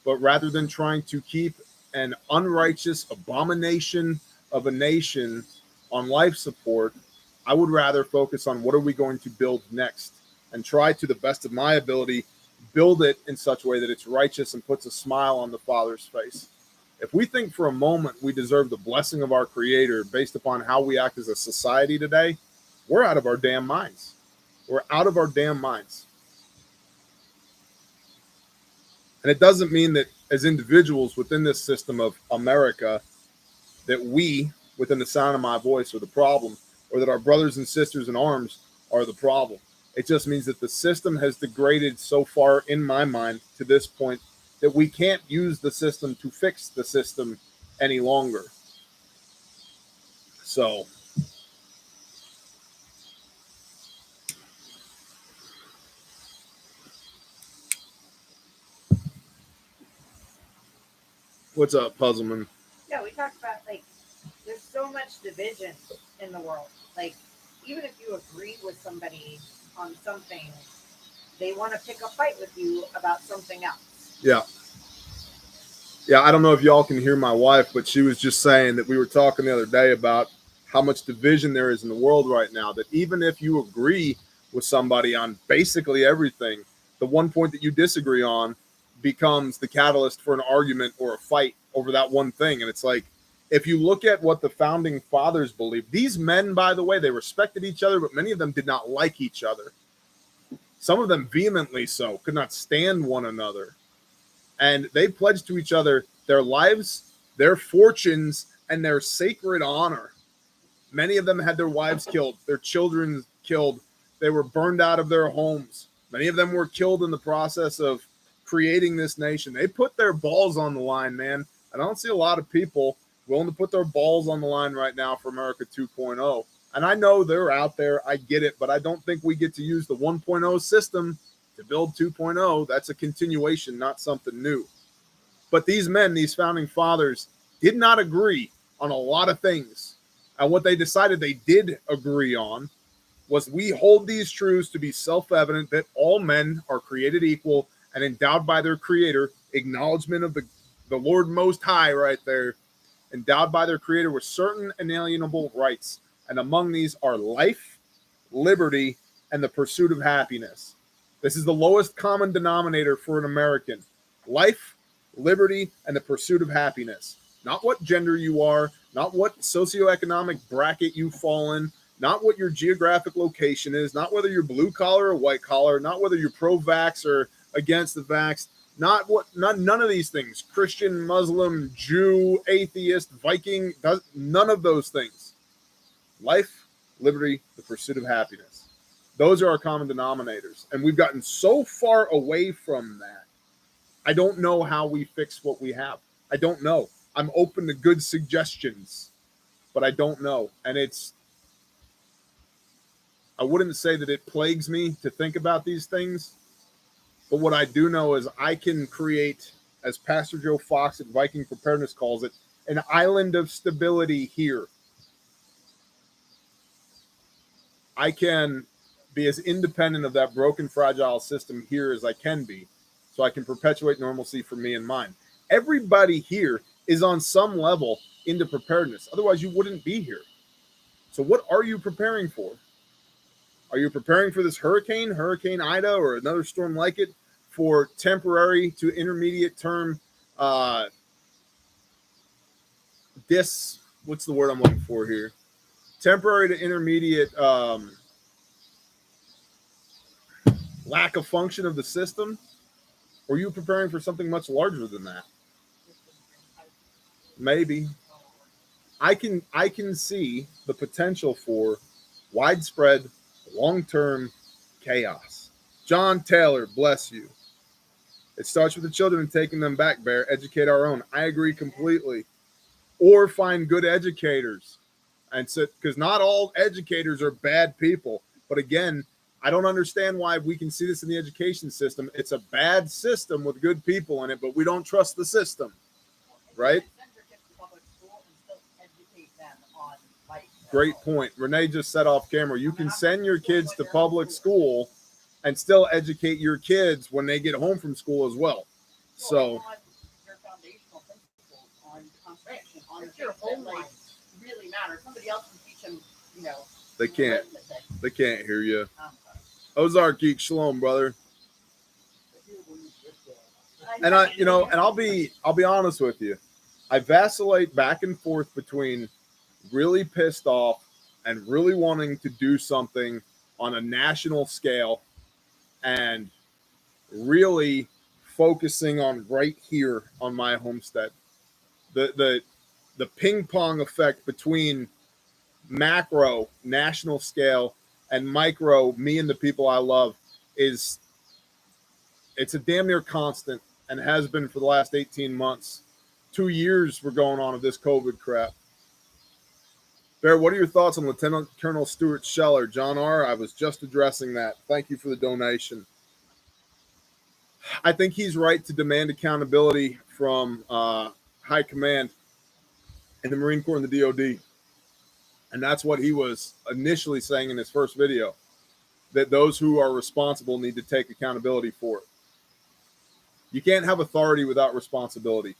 But rather than trying to keep an unrighteous abomination of a nation on life support, I would rather focus on what are we going to build next and try to the best of my ability, build it in such a way that it's righteous and puts a smile on the Father's face. If we think for a moment we deserve the blessing of our Creator based upon how we act as a society today, we're out of our damn minds. We're out of our damn minds. And it doesn't mean that as individuals within this system of America, that we, within the sound of my voice, are the problem, or that our brothers and sisters in arms are the problem. It just means that the system has degraded so far, in my mind, to this point, that we can't use the system to fix the system any longer. So, what's up, Puzzleman? Yeah, we talked about, like, there's so much division in the world. Like, even if you agree with somebody on something, they want to pick a fight with you about something else. Yeah. Yeah, I don't know if y'all can hear my wife, but she was just saying that we were talking the other day about how much division there is in the world right now, that even if you agree with somebody on basically everything, the one point that you disagree on becomes the catalyst for an argument or a fight over that one thing. And it's like, if you look at what the founding fathers believed, these men, by the way, they respected each other, but many of them did not like each other. Some of them vehemently so, could not stand one another. And they pledged to each other their lives, their fortunes, and their sacred honor. Many of them had their wives killed, their children killed. They were burned out of their homes. Many of them were killed in the process of creating this nation. They put their balls on the line, man. I don't see a lot of people willing to put their balls on the line right now for America 2.0. And I know they're out there. I get it. But I don't think we get to use the 1.0 system to build 2.0. That's a continuation, not something new. But these men, these founding fathers, did not agree on a lot of things. And what they decided they did agree on was we hold these truths to be self-evident that all men are created equal and endowed by their Creator, acknowledgement of the Lord Most High right there, endowed by their Creator with certain inalienable rights. And among these are life, liberty, and the pursuit of happiness. This is the lowest common denominator for an American. Life, liberty, and the pursuit of happiness. Not what gender you are, not what socioeconomic bracket you fall in, not what your geographic location is, not whether you're blue collar or white collar, not whether you're pro-vax or against the vax, none of these things. Christian, Muslim, Jew, atheist, Viking, none of those things. Life, liberty, the pursuit of happiness. Those are our common denominators. And we've gotten so far away from that. I don't know how we fix what we have. I don't know. I'm open to good suggestions, but I don't know. And I wouldn't say that it plagues me to think about these things, but what I do know is I can create, as Pastor Joe Fox at Viking Preparedness calls it, an island of stability here. I can be as independent of that broken, fragile system here as I can be, so I can perpetuate normalcy for me and mine. Everybody here is on some level into preparedness. Otherwise, you wouldn't be here. So what are you preparing for? Are you preparing for this Hurricane Ida, or another storm like it, for temporary to intermediate term what's the word I'm looking for here? Temporary to intermediate lack of function of the system? Or are you preparing for something much larger than that? Maybe. I can see the potential for widespread, long-term chaos. John Taylor, bless you. It starts with the children and taking them back, Bear. Educate our own. I agree completely. Or find good educators. And so, because not all educators are bad people. But again, I don't understand why we can see this in the education system. It's a bad system with good people in it, but we don't trust the system. Right? Send your kids to public school and still educate them on life. Great point. Renee just said off camera, you can send your kids to public school and still educate your kids when they get home from school as well. So on your foundational principles, on friction, on It's the your things that home like life. really matter. Somebody else can teach them, you know. they can't arithmetic. they can't hear you. I'm sorry. Ozark Geek Shalom, brother. And I'll be honest with you. I vacillate back and forth between really pissed off and really wanting to do something on a national scale and really focusing on right here on my homestead. The ping pong effect between macro, national scale, and micro, me and the people I love, it's a damn near constant and has been for the last 18 months. 2 years we're going on of this COVID crap. Bear, what are your thoughts on Lieutenant Colonel Stuart Sheller? John R., I was just addressing that. Thank you for the donation. I think he's right to demand accountability from high command in the Marine Corps and the DOD. And that's what he was initially saying in his first video, that those who are responsible need to take accountability for it. You can't have authority without responsibility.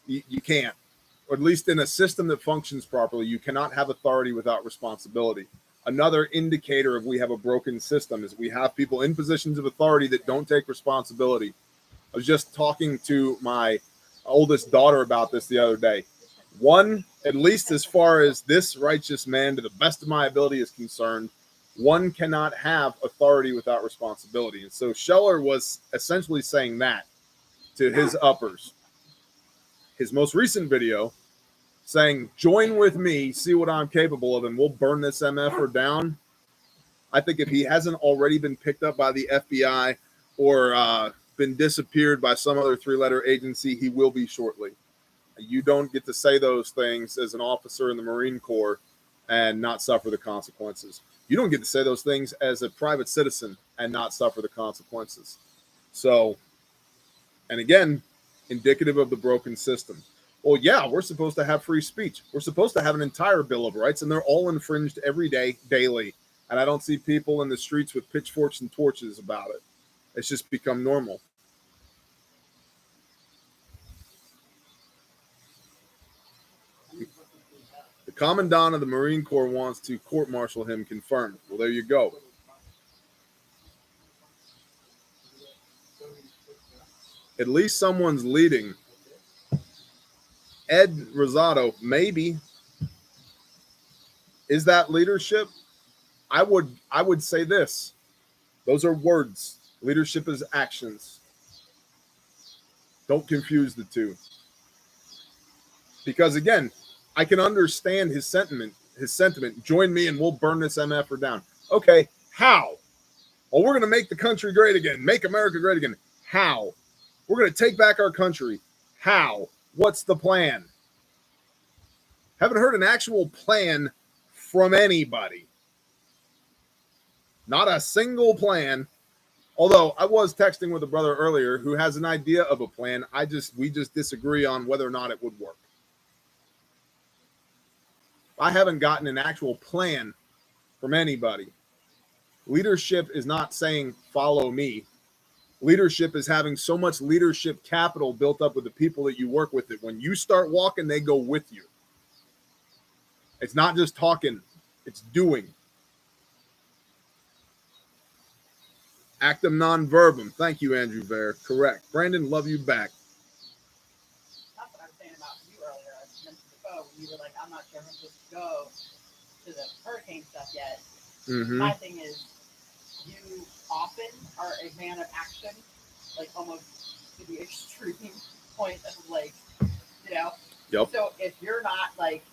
You can't. Or at least in a system that functions properly, you cannot have authority without responsibility. Another indicator of we have a broken system is we have people in positions of authority that don't take responsibility. I was just talking to my oldest daughter about this the other day. One, at least as far as this righteous man, to the best of my ability, is concerned, one cannot have authority without responsibility. And so Sheller was essentially saying that to his uppers. His most recent video saying, join with me, see what I'm capable of, and we'll burn this MFer down. I think if he hasn't already been picked up by the FBI or been disappeared by some other three-letter agency, he will be shortly. You don't get to say those things as an officer in the Marine Corps and not suffer the consequences. You don't get to say those things as a private citizen and not suffer the consequences. So, and again, indicative of the broken system. Well, yeah, we're supposed to have free speech. We're supposed to have an entire Bill of Rights, and they're all infringed every day, daily. And I don't see people in the streets with pitchforks and torches about it. It's just become normal. The Commandant of the Marine Corps wants to court-martial him, confirmed. Well, there you go. At least someone's leading. Ed Rosado, maybe. Is that leadership? I would say this. Those are words. Leadership is actions. Don't confuse the two. Because again, I can understand his sentiment. Join me and we'll burn this MFer down. Okay, how? Well, we're going to make the country great again. Make America great again. How? We're going to take back our country. How? What's the plan? Haven't heard an actual plan from anybody. Not a single plan. Although I was texting with a brother earlier who has an idea of a plan. We just disagree on whether or not it would work. I haven't gotten an actual plan from anybody. Leadership is not saying, follow me. Leadership is having so much leadership capital built up with the people that you work with that when you start walking, they go with you. It's not just talking, it's doing. Actum non-verbum. Thank you, Andrew Vare. Correct. Brandon, love you back. That's what I was saying about you earlier. I mentioned the phone when you were like, I'm not sure if I'm supposed to go to the hurricane stuff yet. Mm-hmm. My thing is, you often are a man of action, like almost to the extreme point of like, you know, Yep. So if you're not like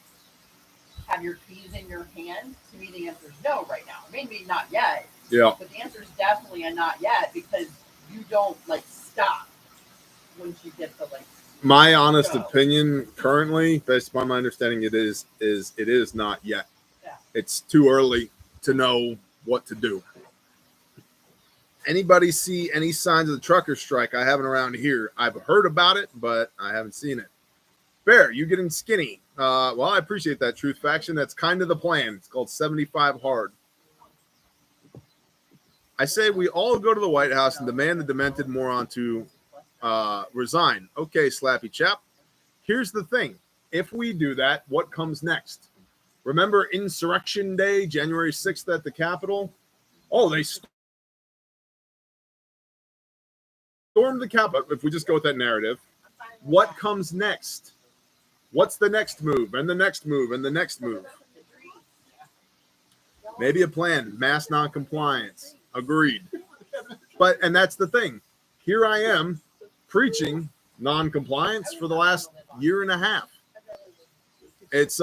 have your keys in your hand, to me the answer is no right now. Maybe not yet. Yeah. But the answer is definitely a not yet because you don't like stop once you get the like. My honest go. opinion currently, based upon my understanding, it is not yet. Yeah. It's too early to know what to do. Anybody see any signs of the trucker strike? I haven't around here. I've heard about it, but I haven't seen it. Bear, you getting skinny? Well, I appreciate that, Truth Faction. That's kind of the plan. It's called 75 Hard. I say we all go to the White House and demand the demented moron to resign. Okay, Slappy Chap. Here's the thing. If we do that, what comes next? Remember Insurrection Day, January 6th at the Capitol? Oh, they stormed the Capitol. If we just go with that narrative, what comes next? What's the next move and the next move and the next move? Maybe a plan, mass non-compliance. Agreed. And that's the thing. Here I am preaching non-compliance for the last year and a half. It's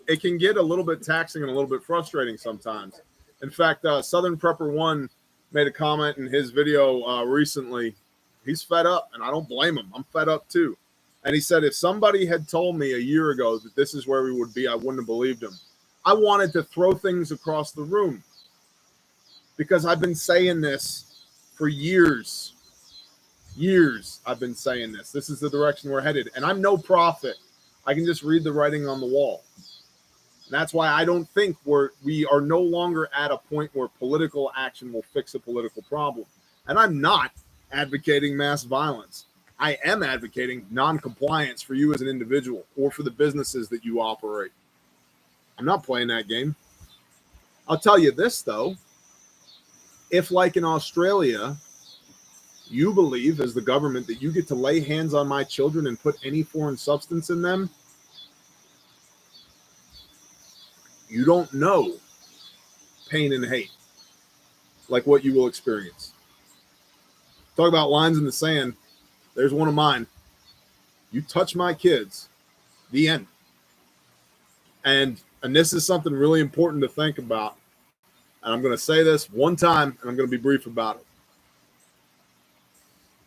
it can get a little bit taxing and a little bit frustrating sometimes. In fact, Southern Prepper One made a comment in his video recently. He's fed up, and I don't blame him. I'm fed up too. And he said, if somebody had told me a year ago that this is where we would be, I wouldn't have believed him. I wanted to throw things across the room because I've been saying this for years. Years I've been saying this. This is the direction we're headed. And I'm no prophet. I can just read the writing on the wall. And that's why I don't think we are no longer at a point where political action will fix a political problem. And I'm not advocating mass violence. I am advocating non-compliance for you as an individual or for the businesses that you operate. I'm not playing that game. I'll tell you this, though. If, like in Australia, you believe as the government that you get to lay hands on my children and put any foreign substance in them, you don't know pain and hate like what you will experience. Talk about lines in the sand. There's one of mine. You touch my kids, the end. And this is something really important to think about. And I'm going to say this one time, and I'm going to be brief about it.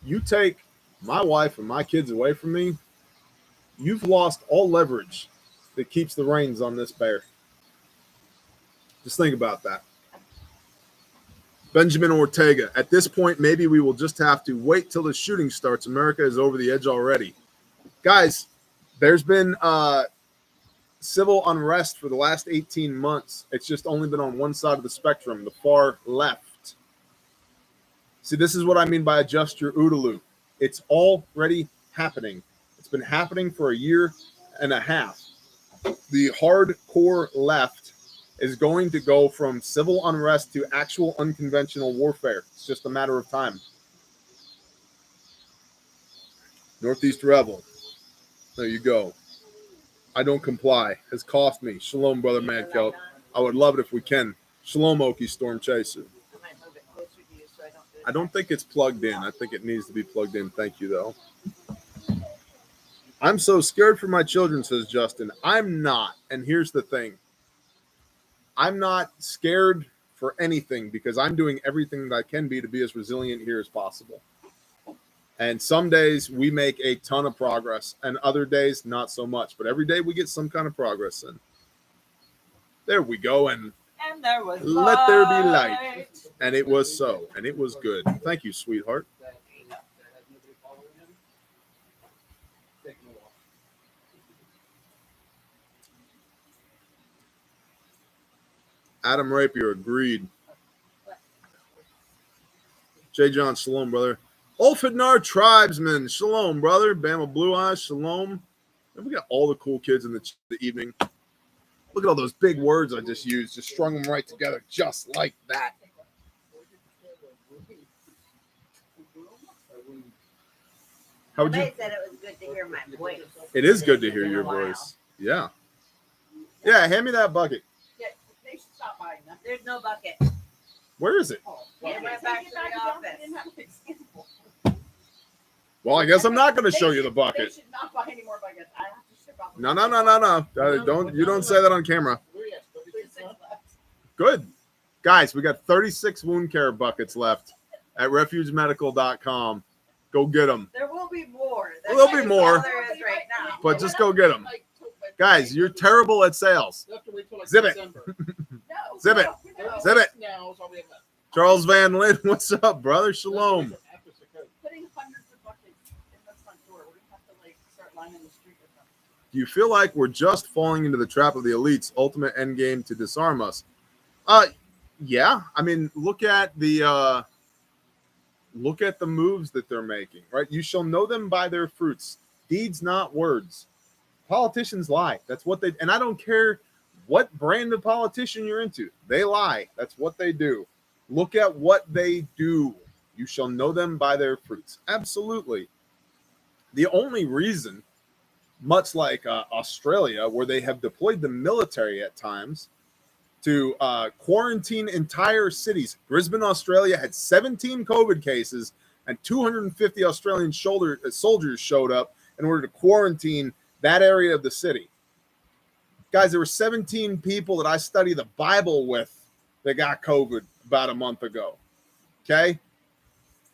You take my wife and my kids away from me, you've lost all leverage that keeps the reins on this bear. Just think about that. Benjamin Ortega. At this point, maybe we will just have to wait till the shooting starts. America is over the edge already. Guys, there's been civil unrest for the last 18 months. It's just only been on one side of the spectrum, the far left. See, this is what I mean by adjust your OODA loop. It's already happening. It's been happening for a year and a half. The hardcore left is going to go from civil unrest to actual unconventional warfare. It's just a matter of time. Northeast Rebel. There you go. I don't comply. Has cost me. Shalom, brother Madcelt. I would love it if we can. Shalom, Moki Storm Chaser. I don't think it's plugged in. I think it needs to be plugged in. Thank you, though. I'm so scared for my children, says Justin. I'm not. And here's the thing. I'm not scared for anything because I'm doing everything that I can be to be as resilient here as possible. And some days we make a ton of progress and other days not so much. But every day we get some kind of progress in. There we go. And there was let there be light. And it was so. And it was good. Thank you, sweetheart. Adam Rapier agreed. J. John, shalom, brother. Ulfidnar Tribesman, shalom, brother. Bama Blue Eyes, shalom. And we got all the cool kids in the evening. Look at all those big words I just used. Just strung them right together just like that. How would you? They said it was good to hear my voice. It is good to hear your voice. Yeah. Yeah, hand me that bucket. They should stop buying them. There's no bucket. Where is it? It went back to the office. Well, I guess I'm not going to show you the They bucket. should not buy any more buckets. I have to ship out. No. Don't say that on camera. We have 36 36 left. left. Good. Guys, we got 36 wound care buckets left at refugemedical.com. Go get them. There will be more. There'll be That's more. all there is right now. But just go get them. Guys, you're terrible at sales. You have to wait till like Zip it. December. No. Zip it. No. Zip it. Now is all we have left. Charles Van Lin, what's up, brother? Shalom. After Sukkot. Putting hundreds of buckets in the front door. We're gonna have to like start lining the street with them. Do you feel like we're just falling into the trap of the elite's ultimate end game to disarm us? Yeah. I mean, look at the moves that they're making, right? You shall know them by their fruits, deeds, not words. Politicians lie. That's what they, and I don't care what brand of politician you're into. They lie. That's what they do. Look at what they do. You shall know them by their fruits. Absolutely. The only reason, much like Australia, where they have deployed the military at times to quarantine entire cities. Brisbane, Australia had 17 COVID cases and 250 Australian soldiers showed up in order to quarantine that area of the city. Guys, there were 17 people that I study the Bible with that got COVID about a month ago. Okay?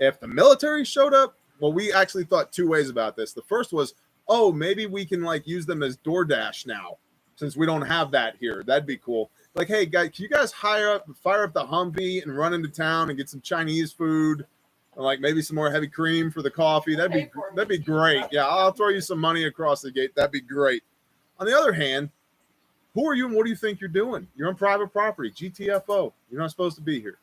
If the military showed up, well, we actually thought two ways about this. The first was, oh, maybe we can like use them as DoorDash now, since we don't have that here. That'd be cool. Like, hey, guys, can you guys fire up the Humvee and run into town and get some Chinese food? And like maybe some more heavy cream for the coffee. That'd be great. Yeah, I'll throw you some money across the gate. That'd be great. On the other hand, who are you and what do you think you're doing? You're on private property, GTFO. You're not supposed to be here.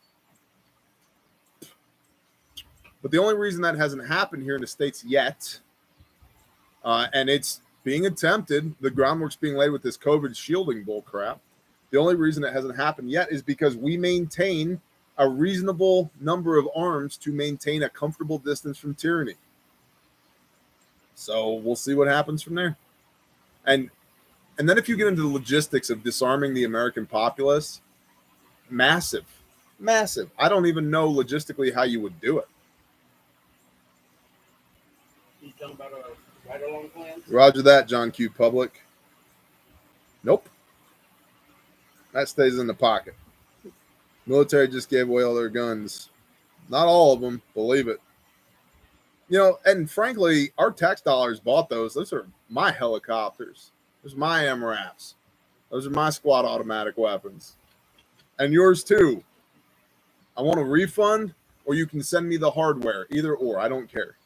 But the only reason that hasn't happened here in the States yet, and it's being attempted, the groundwork's being laid with this COVID shielding bull crap. The only reason it hasn't happened yet is because we maintain a reasonable number of arms to maintain a comfortable distance from tyranny. So we'll see what happens from there. And then if you get into the logistics of disarming the American populace, massive. I don't even know logistically how you would do it. You talking about a ride-along plan? Roger that, John Q. Public. Nope. That stays in the pocket. Military just gave away all their guns. Not all of them, believe it. You know, and frankly, our tax dollars bought those. Those are my helicopters. Those are my MRAPs. Those are my squad automatic weapons. And yours too. I want a refund, or you can send me the hardware. Either or, I don't care.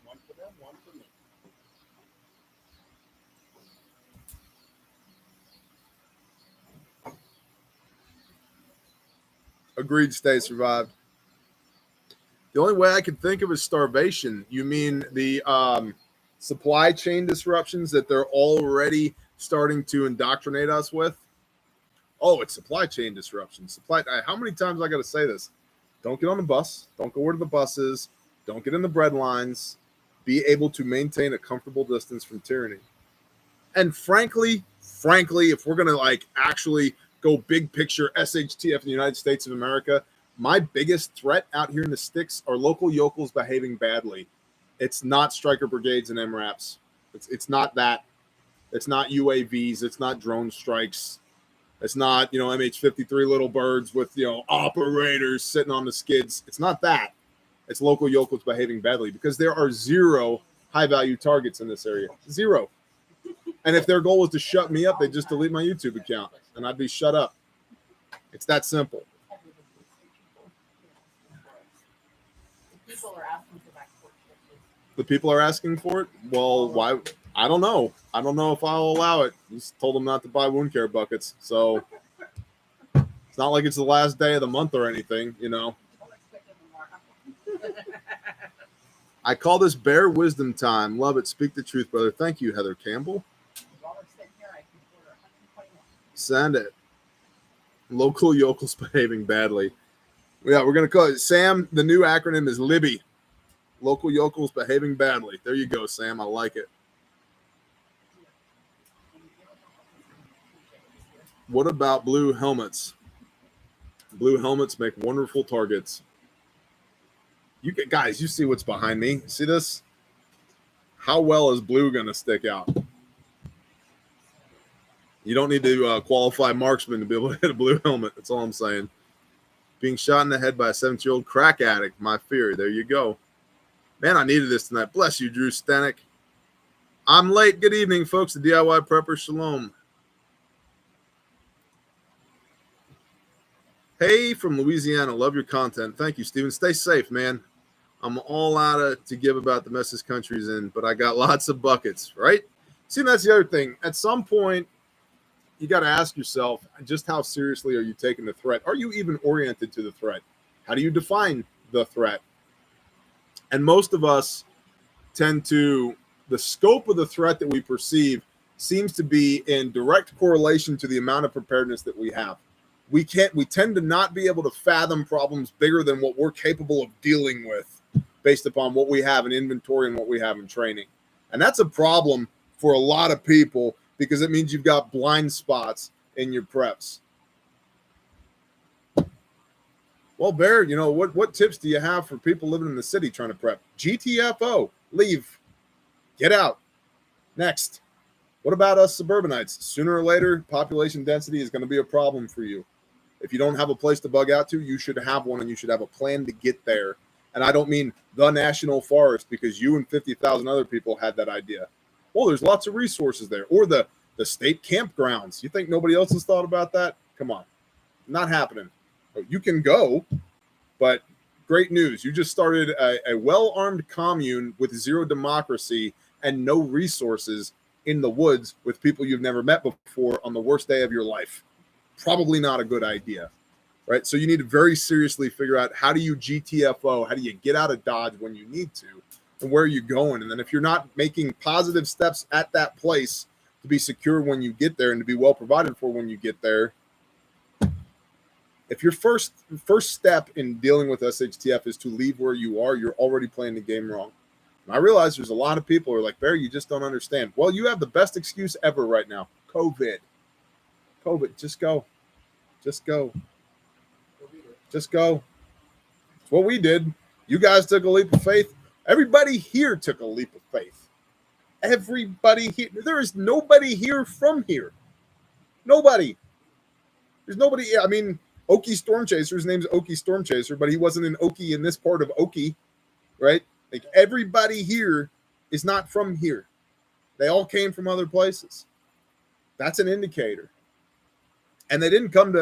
One for them, one for me. Agreed, stay survived. The only way I can think of is starvation. You mean the supply chain disruptions that they're already starting to indoctrinate us with? Oh, it's supply chain disruptions. How many times I got to say this? Don't get on the bus. Don't go where the bus is. Don't get in the bread lines. Be able to maintain a comfortable distance from tyranny. And frankly, if we're going to like actually go big picture SHTF in the United States of America, my biggest threat out here in the sticks are local yokels behaving badly. It's not striker brigades and MRAPs. It's not that. It's not UAVs. It's not drone strikes. It's not, MH-53 little birds with, operators sitting on the skids. It's not that. It's local yokels behaving badly because there are zero high-value targets in this area. Zero. And if their goal was to shut me up, they'd just delete my YouTube account and I'd be shut up. It's that simple. People are asking for back porch switches. The people are asking for it? Well, why? I don't know. I don't know if I'll allow it. Just told them not to buy wound care buckets. So it's not like it's the last day of the month or anything, Don't expect them tomorrow. I call this bare wisdom time. Love it. Speak the truth, brother. Thank you, Heather Campbell. While we're sitting here, I can order 121. Send it. Local yokels behaving badly. Yeah, we're going to call it, Sam, the new acronym is LIBBY. Local yokels behaving badly. There you go, Sam. I like it. What about blue helmets? Blue helmets make wonderful targets. Guys, you see what's behind me? See this? How well is blue going to stick out? You don't need to qualify marksman to be able to hit a blue helmet. That's all I'm saying. Being shot in the head by a 17-year-old crack addict. My fear. There you go. Man, I needed this tonight. Bless you, Drew Stanek. I'm late. Good evening, folks. The DIY Prepper. Shalom. Hey, from Louisiana. Love your content. Thank you, Steven. Stay safe, man. I'm all out of to give about the mess this country's in, but I got lots of buckets, right? See, that's the other thing. At some point, you got to ask yourself, just how seriously are you taking the threat? Are you even oriented to the threat? How do you define the threat? And most of us tend to, the scope of the threat that we perceive seems to be in direct correlation to the amount of preparedness that we have. We tend to not be able to fathom problems bigger than what we're capable of dealing with based upon what we have in inventory and what we have in training. And that's a problem for a lot of people because it means you've got blind spots in your preps. Well, Bear, you know, what tips do you have for people living in the city trying to prep? GTFO, leave, get out. Next. What about us suburbanites? Sooner or later, population density is going to be a problem for you. If you don't have a place to bug out to, you should have one, and you should have a plan to get there. And I don't mean the national forest because you and 50,000 other people had that idea. Well, there's lots of resources there. Or the state campgrounds. You think nobody else has thought about that? Come on. Not happening. You can go, but great news. You just started a well-armed commune with zero democracy and no resources in the woods with people you've never met before on the worst day of your life. Probably not a good idea, right? So you need to very seriously figure out how do you GTFO, how do you get out of Dodge when you need to, and where are you going? And then if you're not making positive steps at that place to be secure when you get there and to be well provided for when you get there, if your first step in dealing with SHTF is to leave where you are, you're already playing the game wrong. And I realize there's a lot of people who are like, Barry, you just don't understand. Well, you have the best excuse ever right now. COVID. Just go. Just go. Just go. It's what we did. You guys took a leap of faith. Everybody here took a leap of faith. Everybody here. There is nobody here from here. Nobody. There's nobody. I mean, Okie Storm Chaser. His name's Okie Storm Chaser, but he wasn't an Okie in this part of Okie, right? Like everybody here is not from here. They all came from other places. That's an indicator. And they didn't come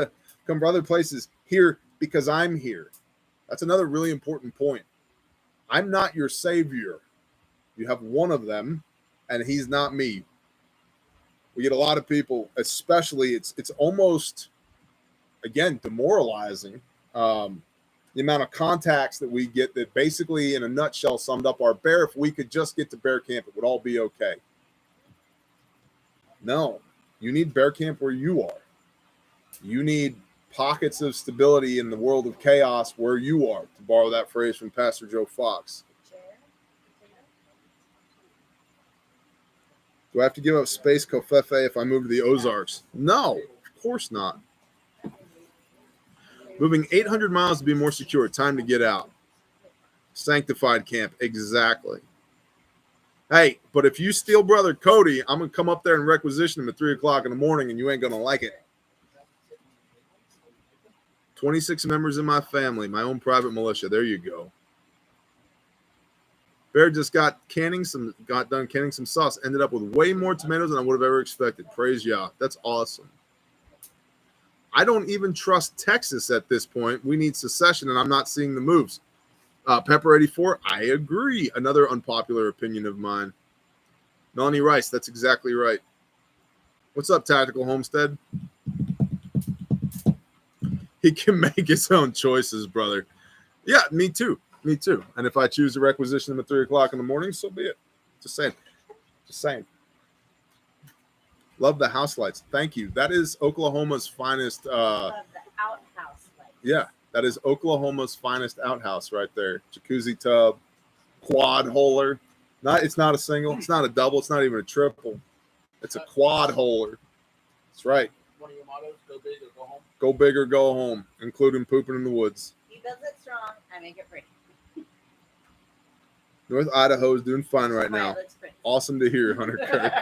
from other places here because I'm here. That's another really important point. I'm not your savior. You have one of them, and he's not me. We get a lot of people, especially it's almost, again, demoralizing. The amount of contacts that we get that basically in a nutshell summed up our bear. If we could just get to bear camp, it would all be okay. No, you need bear camp where you are. You need pockets of stability in the world of chaos where you are, to borrow that phrase from Pastor Joe Fox. Do I have to give up space Covfefe if I move to the Ozarks? No, of course not. Moving 800 miles to be more secure. Time to get out. Sanctified camp. Exactly. Hey, but if you steal brother Cody, I'm going to come up there and requisition him at 3 o'clock in the morning, and you ain't going to like it. 26 members in my family, my own private militia. There you go. Bear just got done canning some sauce. Ended up with way more tomatoes than I would have ever expected. Praise Yah. That's awesome. I don't even trust Texas at this point. We need secession, and I'm not seeing the moves. Pepper 84, I agree. Another unpopular opinion of mine. Melanie Rice, that's exactly right. What's up, Tactical Homestead? He can make his own choices, brother. Yeah, me too. Me too. And if I choose to requisition him at 3 o'clock in the morning, so be it. Just saying. Just saying. Love the house lights. Thank you. That is Oklahoma's finest. Love the outhouse lights. Yeah, that is Oklahoma's finest outhouse right there. Jacuzzi tub, quad holer. It's not a single. It's not a double. It's not even a triple. It's a quad holer. That's right. One of your mottos: go big or go home. Go big or go home, including pooping in the woods. He builds it strong. I make it pretty. North Idaho is doing fine right now. Looks pretty. Awesome to hear, Hunter Kirk.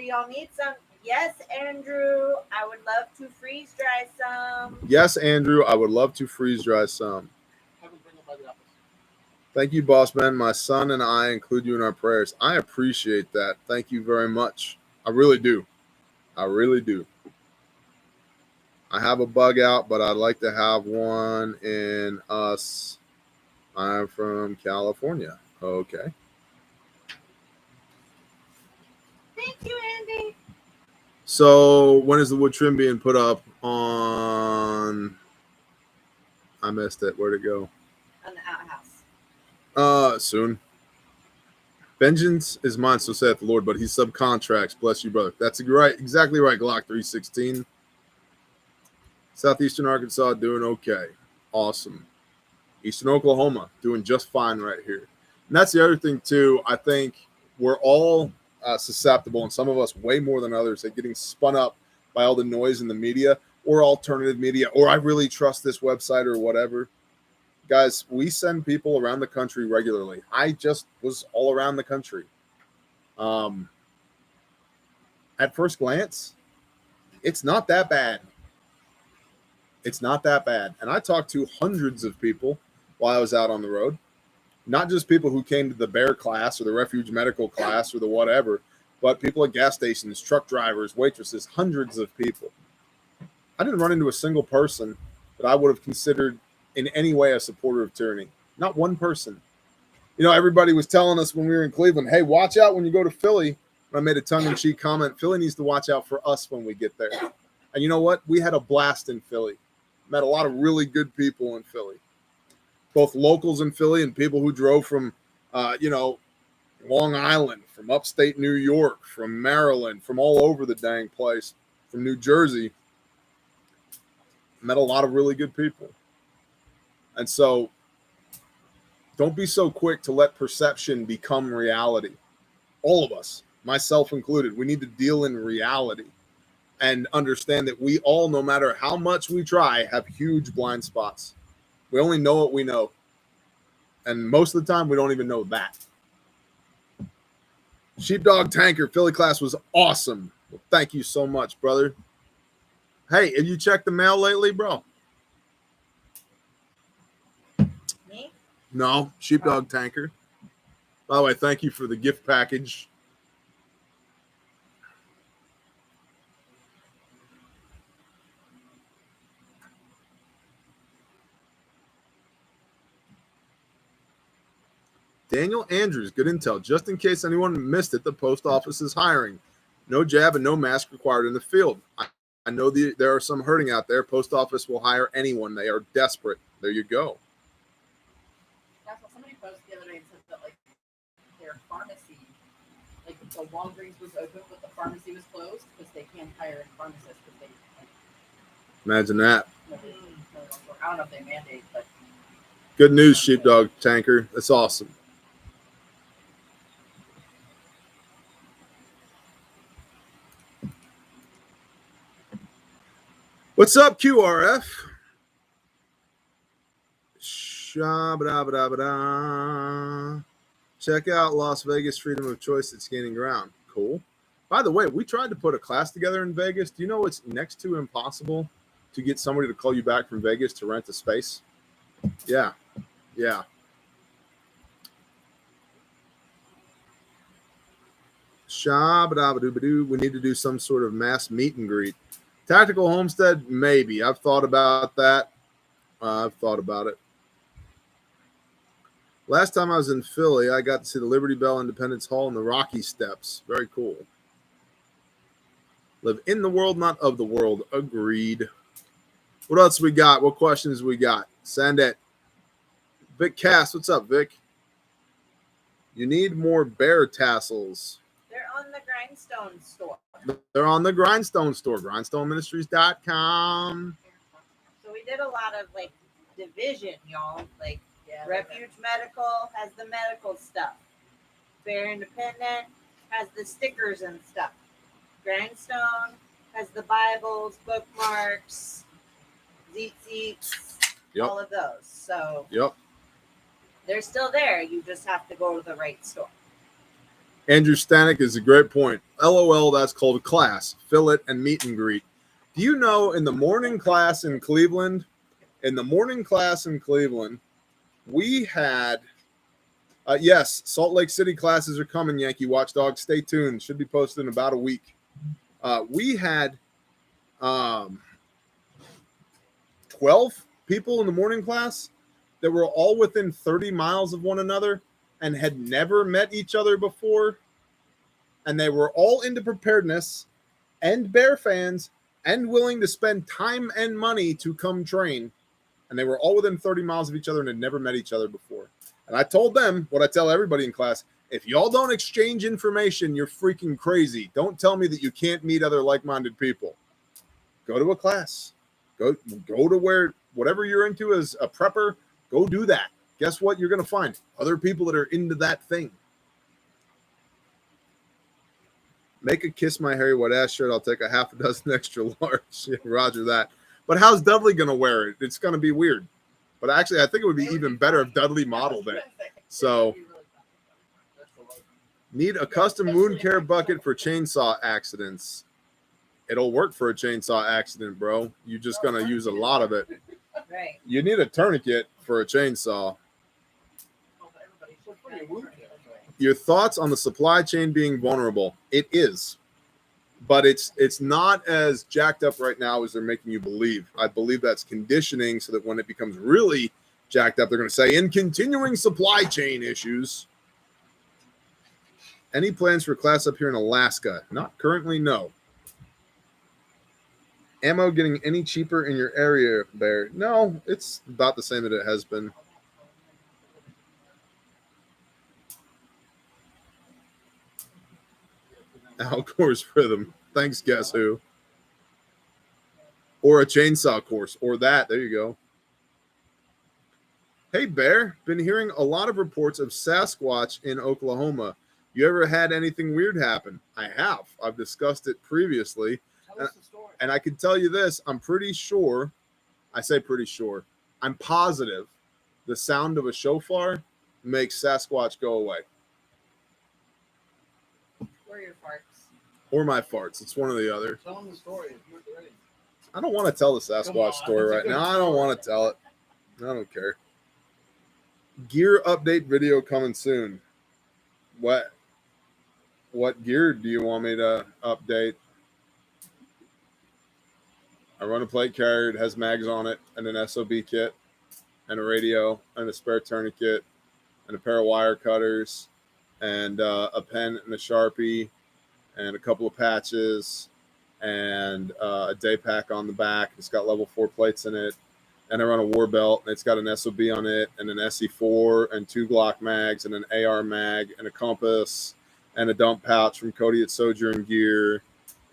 y'all need some? Yes, Andrew. I would love to freeze dry some. Yes, Andrew, I would love to freeze dry some. Have them bring them by the office. Thank you, boss man. My son and I include you in our prayers. I appreciate that. Thank you very much. I really do. I really do. I have a bug out, but I'd like to have one in us. I'm from California. Okay. Thank you, Andy. So when is the wood trim being put up on? I missed it. Where'd it go? On the outhouse. Soon. Vengeance is mine, so saith the Lord, but he subcontracts. Bless you, brother. That's right. Exactly right, Glock 316. Southeastern Arkansas doing okay. Awesome. Eastern Oklahoma doing just fine right here. And that's the other thing, too. I think we're all susceptible, and some of us way more than others, at getting spun up by all the noise in the media or alternative media, or I really trust this website or whatever. Guys, we send people around the country regularly. I just was all around the country. At first glance, it's not that bad. It's not that bad. And I talked to hundreds of people while I was out on the road. Not just people who came to the bear class or the refuge medical class or the whatever, but people at gas stations, truck drivers, waitresses, hundreds of people. I didn't run into a single person that I would have considered in any way a supporter of tyranny. Not one person. You know, everybody was telling us when we were in Cleveland, hey, watch out when you go to Philly. And I made a tongue-in-cheek comment, Philly needs to watch out for us when we get there. And you know what? We had a blast in Philly. Met a lot of really good people in Philly. Both locals in Philly and people who drove from, Long Island, from upstate New York, from Maryland, from all over the dang place, from New Jersey. Met a lot of really good people. And so don't be so quick to let perception become reality. All of us, myself included, we need to deal in reality and understand that we all, no matter how much we try, have huge blind spots. We only know what we know. And most of the time, we don't even know that. Sheepdog Tanker, Philly class was awesome. Well, thank you so much, brother. Hey, have you checked the mail lately, bro? Me? No, Sheepdog Tanker. By the way, thank you for the gift package. Daniel Andrews, good intel. Just in case anyone missed it, the post office is hiring. No jab and no mask required in the field. I know there are some hurting out there. Post office will hire anyone. They are desperate. There you go. That's what somebody posted the other day and said that, like, their pharmacy, like, the Walgreens was open, but the pharmacy was closed because they can't hire a pharmacist because they, like, Imagine that. I don't know if they mandate, but. Good news, Sheepdog Tanker. That's awesome. What's up, QRF? Shabba-dabba-dabba-da. Check out Las Vegas Freedom of Choice that's gaining ground. Cool. By the way, we tried to put a class together in Vegas. Do you know it's next to impossible to get somebody to call you back from Vegas to rent a space? Yeah. Yeah. Shabba-dabba-doo-ba-doo. We need to do some sort of mass meet and greet. Tactical Homestead, maybe. I've thought about that. I've thought about it. Last time I was in Philly, I got to see the Liberty Bell Independence Hall and the Rocky Steps. Very cool. Live in the world, not of the world. Agreed. What else we got? What questions we got? Send it. Vic Cass, what's up, Vic? You need more bear tassels. They're on the Grindstone store. They're on the Grindstone store, grindstoneministries.com. So we did a lot of, like, division, y'all. Like, Yeah, Refuge Medical has the medical stuff. Bear Independent has the stickers and stuff. Grindstone has the Bibles, bookmarks, zits, Yep. all of those. So Yep. they're still there. You just have to go to the right store. Andrew Stanek is a great point. LOL, that's called class. Fill it and meet and greet. Do you know in the morning class in Cleveland, we had, yes, Salt Lake City classes are coming, Yankee Watchdog. Stay tuned. Should be posted in about a week. We had 12 people in the morning class that were all within 30 miles of one another and had never met each other before. And they were all into preparedness and bear fans and willing to spend time and money to come train. And they were all within 30 miles of each other and had never met each other before. And I told them what I tell everybody in class: if y'all don't exchange information, you're freaking crazy. Don't tell me that you can't meet other like-minded people. Go to a class. Go to where, whatever you're into as a prepper, go do that. Guess what you're going to find? Other people that are into that thing. Make a Kiss My Hairy Wet Ass shirt. I'll take a half a dozen extra large. Yeah, Roger that. But how's Dudley going to wear it? It's going to be weird. But actually, I think it would be even better if Dudley modeled it. So, need a custom wound care bucket for chainsaw accidents. It'll work for a chainsaw accident, bro. You're just going to use a lot of it. Right. You need a tourniquet for a chainsaw. Your thoughts on the supply chain being vulnerable? It is, but it's not as jacked up right now as they're making you believe. I believe that's conditioning so that when it becomes really jacked up, they're going to say, in continuing supply chain issues. Any plans for class up here in Alaska? Not currently, no. Ammo getting any cheaper in your area, Bear? No, it's about the same that it has been. Al course rhythm. Thanks, guess who? Or a chainsaw course, or that. There you go. Hey, Bear. Been hearing a lot of reports of Sasquatch in Oklahoma. You ever had anything weird happen? I have. I've discussed it previously. Tell us the story. And I can tell you this. I'm pretty sure. I say pretty sure. I'm positive the sound of a shofar makes Sasquatch go away. Or your farts. Or my farts. It's one or the other. Tell them the story if you're ready. I don't want to tell the Come Sasquatch on, story it's a right good now. I don't story. want to tell it. I don't care. Gear update video coming soon. What gear do you want me to update? I run a plate carrier. It has mags on it and an SOB kit and a radio and a spare tourniquet and a pair of wire cutters and a pen and a Sharpie and a couple of patches and a day pack on the back. It's got level 4 plates in it. And I run a war belt, and it's got an SOB on it and an SE4 and 2 Glock mags and an AR mag and a compass and a dump pouch from Cody at Sojourn Gear.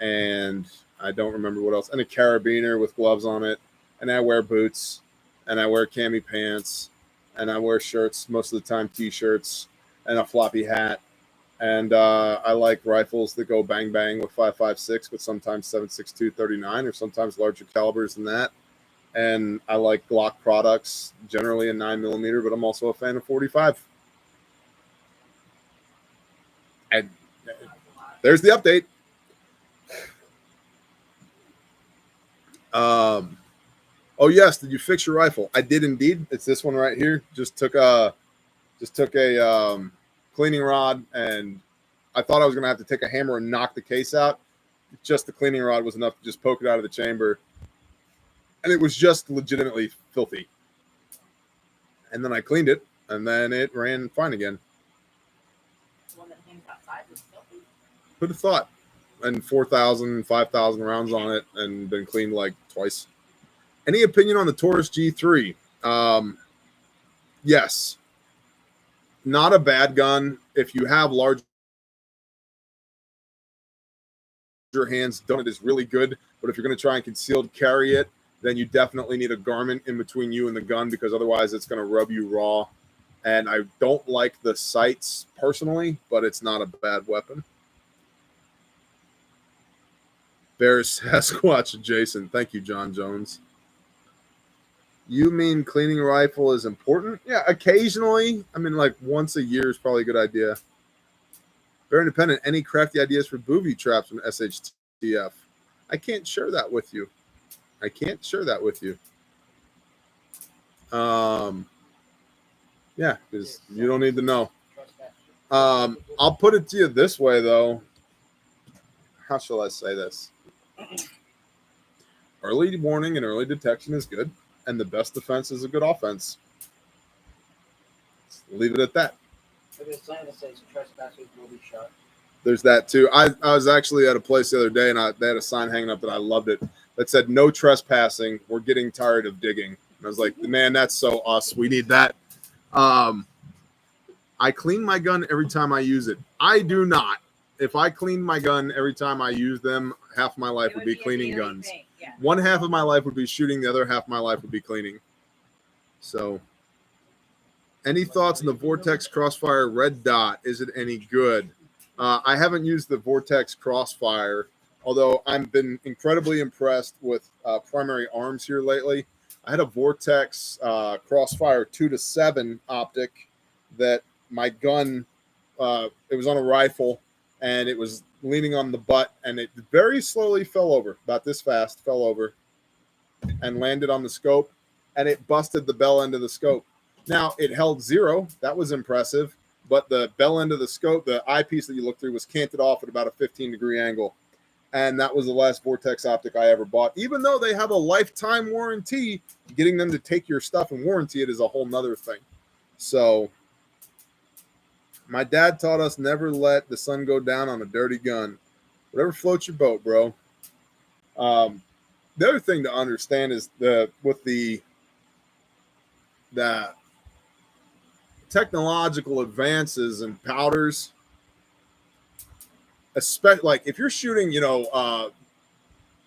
And I don't remember what else. And a carabiner with gloves on it. And I wear boots and I wear cami pants and I wear shirts, most of the time T-shirts, and a floppy hat. And I like rifles that go bang bang with 5.56, but sometimes 7.62 39 or sometimes larger calibers than that. And I like Glock products, generally a 9mm, but I'm also a fan of 45. And there's the update. Oh yes, did you fix your rifle? I did indeed. It's this one right here. Just took a cleaning rod, and I thought I was gonna have to take a hammer and knock the case out. Just the cleaning rod was enough to just poke it out of the chamber. And it was just legitimately filthy. And then I cleaned it, and then it ran fine again. The one that hangs outside was filthy. Who'd have thought? And 4,000, 5,000 rounds on it, and been cleaned like twice. Any opinion on the Taurus G3? Yes. Not a bad gun. If you have larger hands, it is really good. But if you're going to try and concealed carry it, then you definitely need a garment in between you and the gun, because otherwise it's going to rub you raw. And I don't like the sights personally, but it's not a bad weapon. Bears Sasquatch adjacent. Thank you, John Jones. You mean cleaning a rifle is important? Yeah, occasionally. I mean, like once a year is probably a good idea. Very independent. Any crafty ideas for booby traps from SHTF? I can't share that with you. I can't share that with you. Yeah, because you don't need to know. I'll put it to you this way, though. How shall I say this? Early warning and early detection is good, and the best defense is a good offense. Leave it at that. There's a sign that says trespassers will be shot. There's that too. I was actually at a place the other day, and they had a sign hanging up that I loved it that said "No trespassing. We're getting tired of digging." And I was like, "Man, that's so us. We need that." I clean my gun every time I use it. I do not. If I cleaned my gun every time I use them, half my life would be cleaning guns. Yeah. One half of my life would be shooting. The other half of my life would be cleaning. So, any thoughts on the Vortex Crossfire Red Dot? Is it any good? I haven't used the Vortex Crossfire, although I've been incredibly impressed with Primary Arms here lately. I had a Vortex Crossfire 2-7 optic that my gun, it was on a rifle, and it was leaning on the butt, and it very slowly fell over, about this fast, fell over, and landed on the scope, and it busted the bell end of the scope. Now, it held 0. That was impressive, but the bell end of the scope, the eyepiece that you look through, was canted off at about a 15-degree angle. And that was the last Vortex optic I ever bought. Even though they have a lifetime warranty, getting them to take your stuff and warranty it is a whole nother thing. So, my dad taught us never let the sun go down on a dirty gun. Whatever floats your boat, bro. The other thing to understand is with the technological advances and powders, especially like if you're shooting,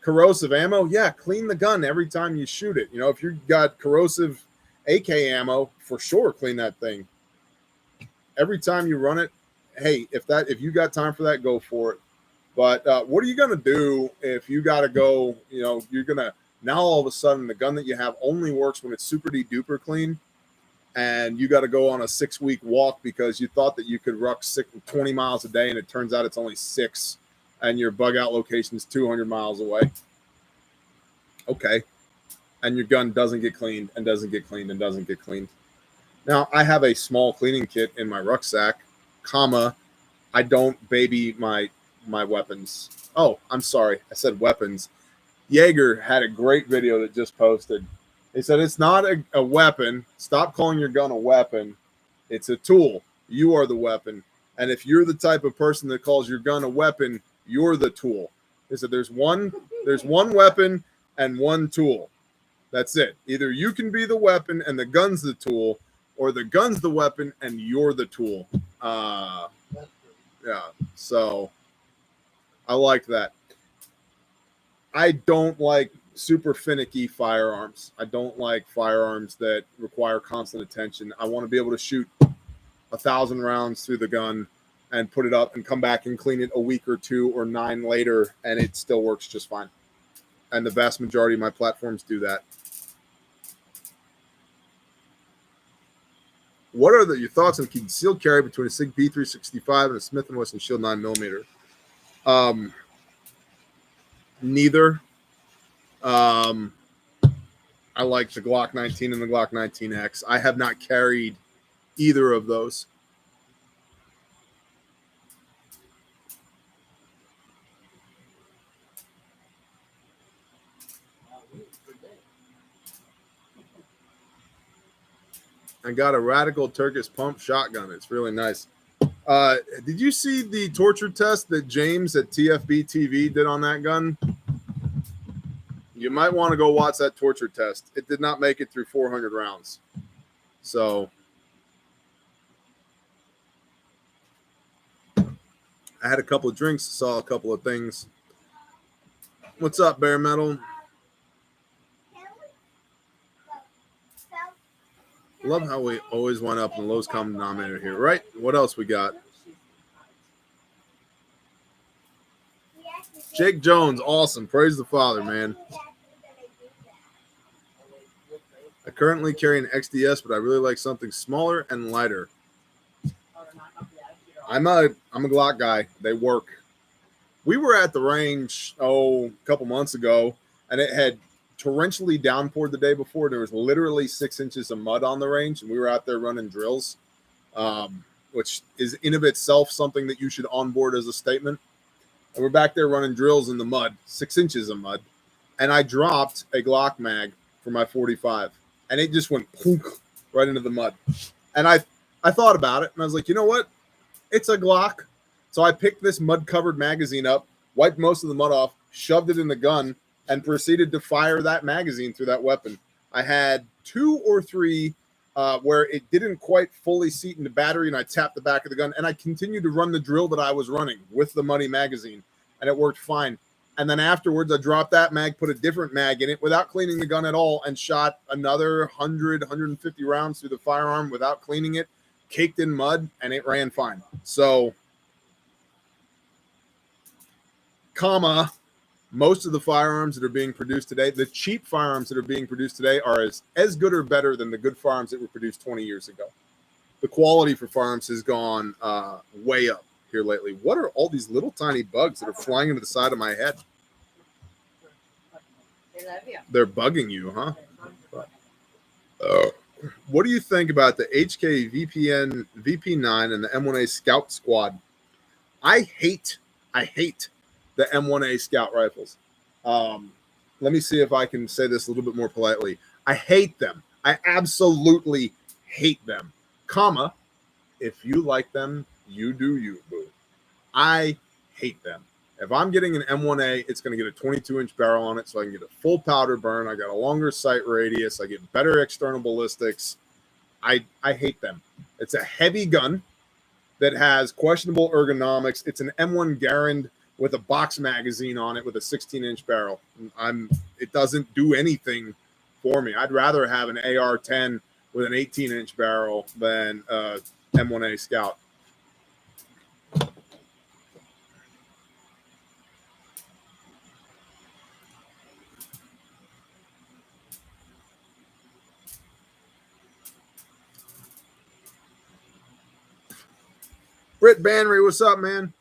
corrosive ammo, yeah, clean the gun every time you shoot it. If you've got corrosive AK ammo, for sure, clean that thing. Every time you run it, hey, if you got time for that, go for it. But what are you going to do if you got to go, you're going to, now all of a sudden the gun that you have only works when it's super duper clean, and you got to go on a 6-week walk because you thought that you could ruck 20 miles a day, and it turns out it's only 6, and your bug out location is 200 miles away. Okay. And your gun doesn't get cleaned and doesn't get cleaned and doesn't get cleaned. Now, I have a small cleaning kit in my rucksack, I don't baby my weapons. Oh, I'm sorry. I said weapons. Jaeger had a great video that just posted. He said, it's not a weapon. Stop calling your gun a weapon. It's a tool. You are the weapon. And if you're the type of person that calls your gun a weapon, you're the tool. He said, there's one weapon and one tool. That's it. Either you can be the weapon and the gun's the tool, or the gun's the weapon and you're the tool. Yeah. So I like that. I don't like super finicky firearms. I don't like firearms that require constant attention. I want to be able to shoot 1,000 rounds through the gun and put it up and come back and clean it a week or 2 or 9 later, and it still works just fine. And the vast majority of my platforms do that. What are your thoughts on concealed carry between a SIG P365 and a Smith & Wesson Shield 9mm? Neither. I like the Glock 19 and the Glock 19X. I have not carried either of those. I got a Radical Turkish pump shotgun. It's really nice. Did you see the torture test that James at TFB TV did on that gun? You might want to go watch that torture test. It did not make it through 400 rounds. So I had a couple of drinks, saw a couple of things. What's up, Bare Metal? Love how we always wind up in the lowest common denominator here, right? What else we got? Jake Jones, awesome. Praise the Father, man. I currently carry an XDS, but I really like something smaller and lighter. I'm a Glock guy. They work. We were at the range a couple months ago, and it had torrentially downpoured the day before. There was literally 6 inches of mud on the range, and we were out there running drills, which is in of itself something that you should onboard as a statement. And we're back there running drills in the mud, 6 inches of mud, and I dropped a Glock mag for my 45, and it just went plunk right into the mud. And I thought about it, and I was like, you know what? It's a Glock. So I picked this mud-covered magazine up, wiped most of the mud off, shoved it in the gun, and proceeded to fire that magazine through that weapon. I had 2 or 3 where it didn't quite fully seat in the battery, and I tapped the back of the gun, and I continued to run the drill that I was running with the muddy magazine, and it worked fine. And then afterwards, I dropped that mag, put a different mag in it without cleaning the gun at all, and shot another 100, 150 rounds through the firearm without cleaning it, caked in mud, and it ran fine. So, most of the firearms that are being produced today, the cheap firearms that are being produced today are as good or better than the good firearms that were produced 20 years ago. The quality for firearms has gone way up here lately. What are all these little tiny bugs that are flying into the side of my head? They love you. They're bugging you, huh? What do you think about the HK VP9 and the M1A Scout Squad? I hate the M1A Scout rifles. Let me see if I can say this a little bit more politely. I hate them. I absolutely hate them. If you like them, you do you, boo. I hate them. If I'm getting an M1A, it's going to get a 22-inch barrel on it so I can get a full powder burn. I got a longer sight radius. I get better external ballistics. I hate them. It's a heavy gun that has questionable ergonomics. It's an M1 Garand with a box magazine on it with a 16-inch barrel. It doesn't do anything for me. I'd rather have an AR-10 with an 18-inch barrel than M1A Scout. Britt Banry, what's up, man?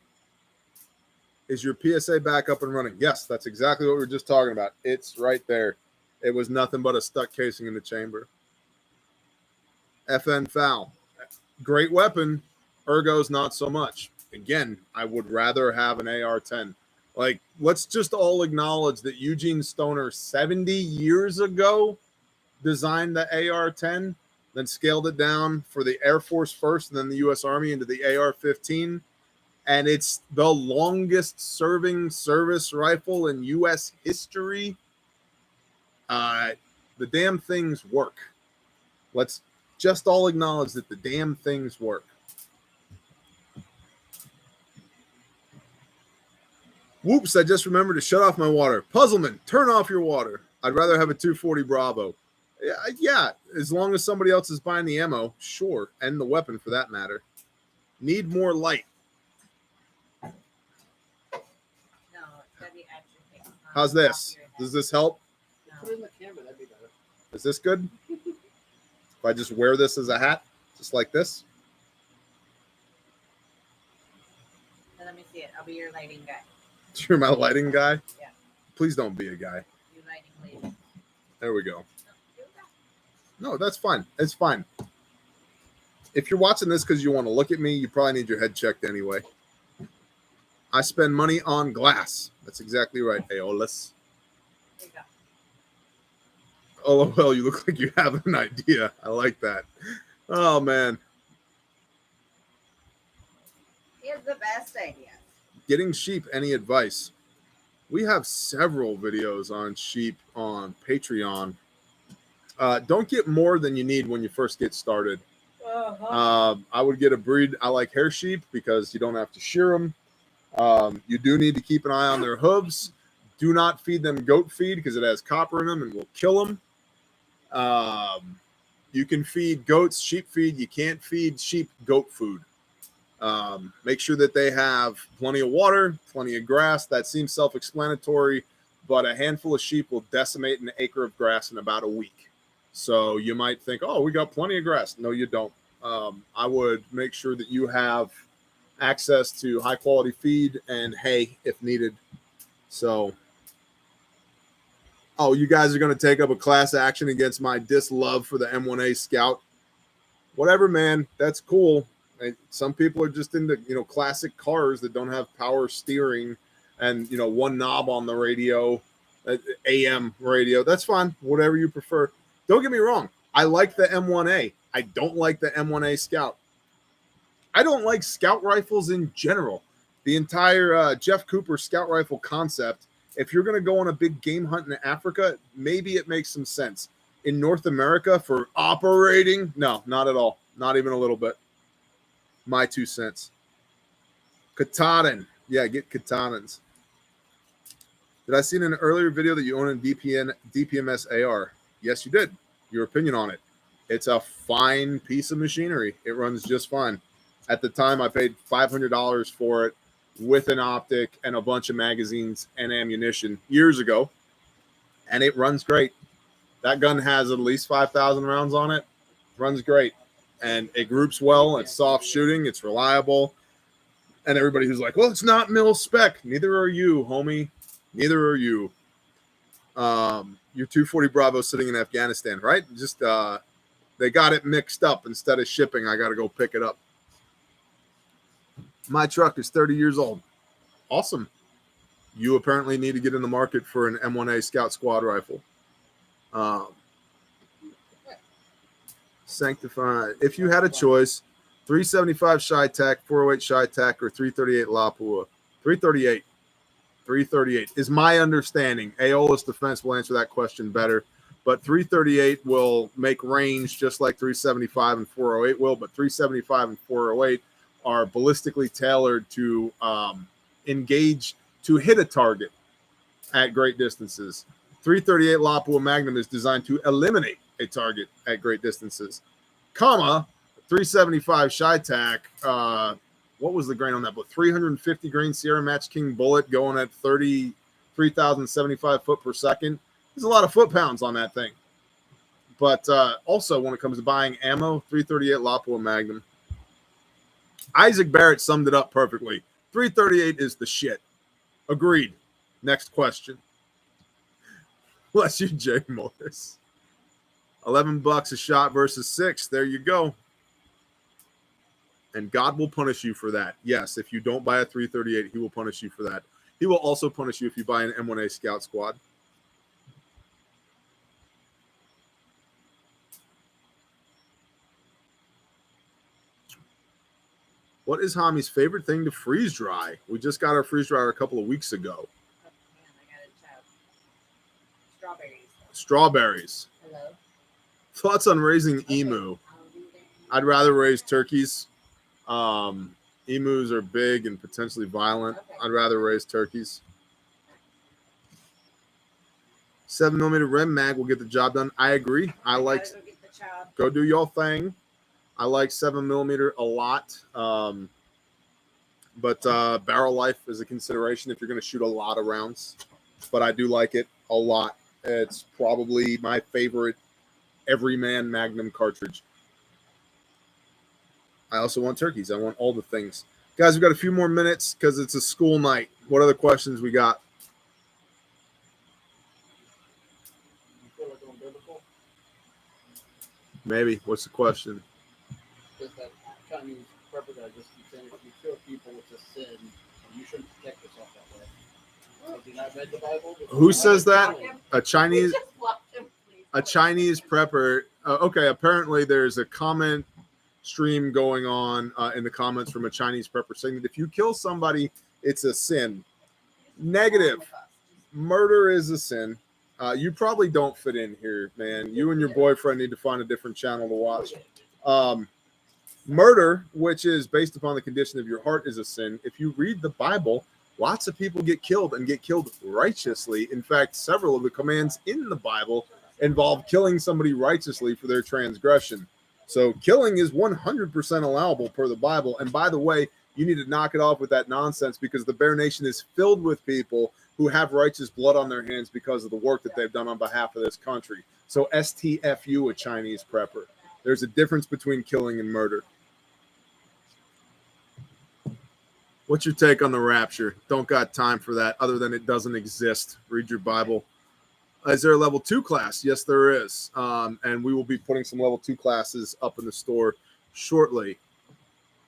Is your PSA back up and running? Yes, that's exactly what we were just talking about. It's right there. It was nothing but a stuck casing in the chamber. FN Foul. Great weapon. Ergo's not so much. Again, I would rather have an AR-10. Like, let's just all acknowledge that Eugene Stoner 70 years ago designed the AR-10, then scaled it down for the Air Force first and then the U.S. Army into the AR-15. And it's the longest serving service rifle in U.S. history. The damn things work. Let's just all acknowledge that the damn things work. Whoops, I just remembered to shut off my water. Puzzleman, turn off your water. I'd rather have a 240 Bravo. Yeah, as long as somebody else is buying the ammo, sure, and the weapon for that matter. Need more light. No, it's gotta be at your face. How's this? Does this help? Put it in the camera, that'd be better. Is this good? If I just wear this as a hat, just like this? Let me see it. I'll be your lighting guy. You're my lighting guy? Yeah. Please don't be a guy. You lighting lady. There we go. No, that's fine. It's fine. If you're watching this because you want to look at me, you probably need your head checked anyway. I spend money on glass. That's exactly right, Aeolus. There you go. LOL, you look like you have an idea. I like that. Oh, man. He has the best ideas. Getting sheep, any advice? We have several videos on sheep on Patreon. Don't get more than you need when you first get started. I would get a breed. I like hair sheep because you don't have to shear them. You do need to keep an eye on their hooves. Do not feed them goat feed because it has copper in them and will kill them. You can feed goats sheep feed. You can't feed sheep goat food. Make sure that they have plenty of water, plenty of grass. That seems self-explanatory, but a handful of sheep will decimate an acre of grass in about a week. So you might think, oh, we got plenty of grass. No, you don't. I would make sure that you have access to high quality feed and hay if needed. So, oh, you guys are going to take up a class action against my dislove for the M1A Scout. Whatever, man. That's cool. And some people are just into, classic cars that don't have power steering and, one knob on the radio, AM radio. That's fine. Whatever you prefer. Don't get me wrong. I like the M1A. I don't like the M1A Scout. I don't like scout rifles in general. The entire Jeff Cooper scout rifle concept, if you're going to go on a big game hunt in Africa, maybe it makes some sense. In North America for operating, no, not at all. Not even a little bit. My 2 cents. Katanen. Yeah, get Katanens. Did I see in an earlier video that you own a DPMS AR? Yes, you did. Your opinion on it. It's a fine piece of machinery. It runs just fine. At the time, I paid $500 for it with an optic and a bunch of magazines and ammunition years ago, and it runs great. That gun has at least 5,000 rounds on it. Runs great, and it groups well. It's soft shooting. It's reliable. And everybody who's like, well, it's not mil spec. Neither are you, homie. Neither are you. Your 240 Bravo sitting in Afghanistan, right? Just they got it mixed up. Instead of shipping, I got to go pick it up. My truck is 30 years old. Awesome. You apparently need to get in the market for an M1A Scout Squad rifle. Sanctified. If you had a choice, 375 Chi-Tac, 408 Chi-Tac, or 338 Lapua. 338. 338 is my understanding. Aeolus Defense will answer that question better. But 338 will make range just like 375 and 408 will. But 375 and 408 are ballistically tailored to engage, to hit a target at great distances. 338 Lapua Magnum is designed to eliminate a target at great distances. 375 Chi-Tac, what was the grain on that? But 350 grain Sierra Match King bullet going at 33,075 foot per second. There's a lot of foot pounds on that thing. But also, when it comes to buying ammo, 338 Lapua Magnum. Isaac Barrett summed it up perfectly. 338 is the shit. Agreed. Next question. Bless you, Jay Morris. $11 a shot versus 6. There you go. And God will punish you for that. Yes, if you don't buy a 338, he will punish you for that. He will also punish you if you buy an M1A Scout Squad. What is Hami's favorite thing to freeze dry? We just got our freeze dryer a couple of weeks ago. Oh, man, I got it. Strawberries. Strawberries. Hello. Thoughts on raising emu? I'd rather raise turkeys. Emus are big and potentially violent. Okay. I'd rather raise turkeys. 7mm rim mag will get the job done. I agree. I like. Go get the job. Go do your thing. I like 7mm a lot. But barrel life is a consideration if you're going to shoot a lot of rounds. But I do like it a lot. It's probably my favorite Everyman Magnum cartridge. I also want turkeys. I want all the things. Guys, we've got a few more minutes because it's a school night. What other questions we got? You feel like going biblical? Maybe. What's the question? Just that Chinese prepper that I just keep saying, if you kill people, it's a sin, and you shouldn't protect yourself that way. Have you not read the Bible? Who says that? A Chinese Just block him, please. a Chinese prepper. Okay, apparently there's a comment stream going on in the comments from a Chinese prepper saying that if you kill somebody, it's a sin. Negative. Murder is a sin. You probably don't fit in here, man. You and your boyfriend need to find a different channel to watch. Murder, which is based upon the condition of your heart, is a sin. If you read the Bible, lots of people get killed and get killed righteously. In fact, several of the commands in the Bible involve killing somebody righteously for their transgression. So killing is 100% allowable per the Bible. And by the way, you need to knock it off with that nonsense because the Bear Nation is filled with people who have righteous blood on their hands because of the work that they've done on behalf of this country. So STFU, a Chinese prepper. There's a difference between killing and murder. What's your take on the rapture? Don't got time for that other than it doesn't exist. Read your Bible. Is there a level 2 class? Yes, there is. And we will be putting some level 2 classes up in the store shortly.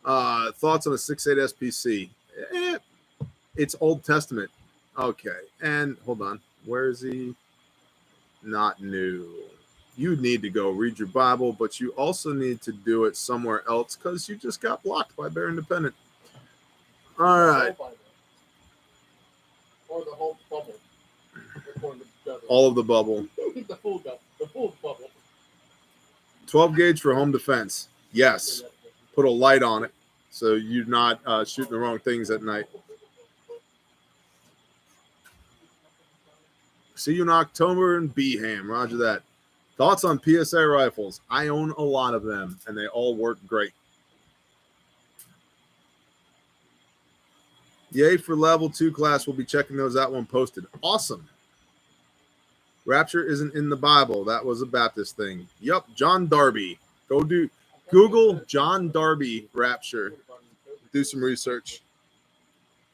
Thoughts on a 6.8 SPC? It's Old Testament. Okay. And hold on. Where is he? Not new. You need to go read your Bible, but you also need to do it somewhere else because you just got blocked by Bear Independent. All right. Or the whole bubble. All of the bubble. The full bubble. 12 gauge for home defense. Yes. Put a light on it so you're not shooting the wrong things at night. See you in October in Beeham. Roger that. Thoughts on PSA rifles? I own a lot of them, and they all work great. Yay for level 2 class. We'll be checking those out when posted. Awesome. Rapture isn't in the Bible. That was a Baptist thing. Yup, John Darby. Google John Darby rapture. Do some research.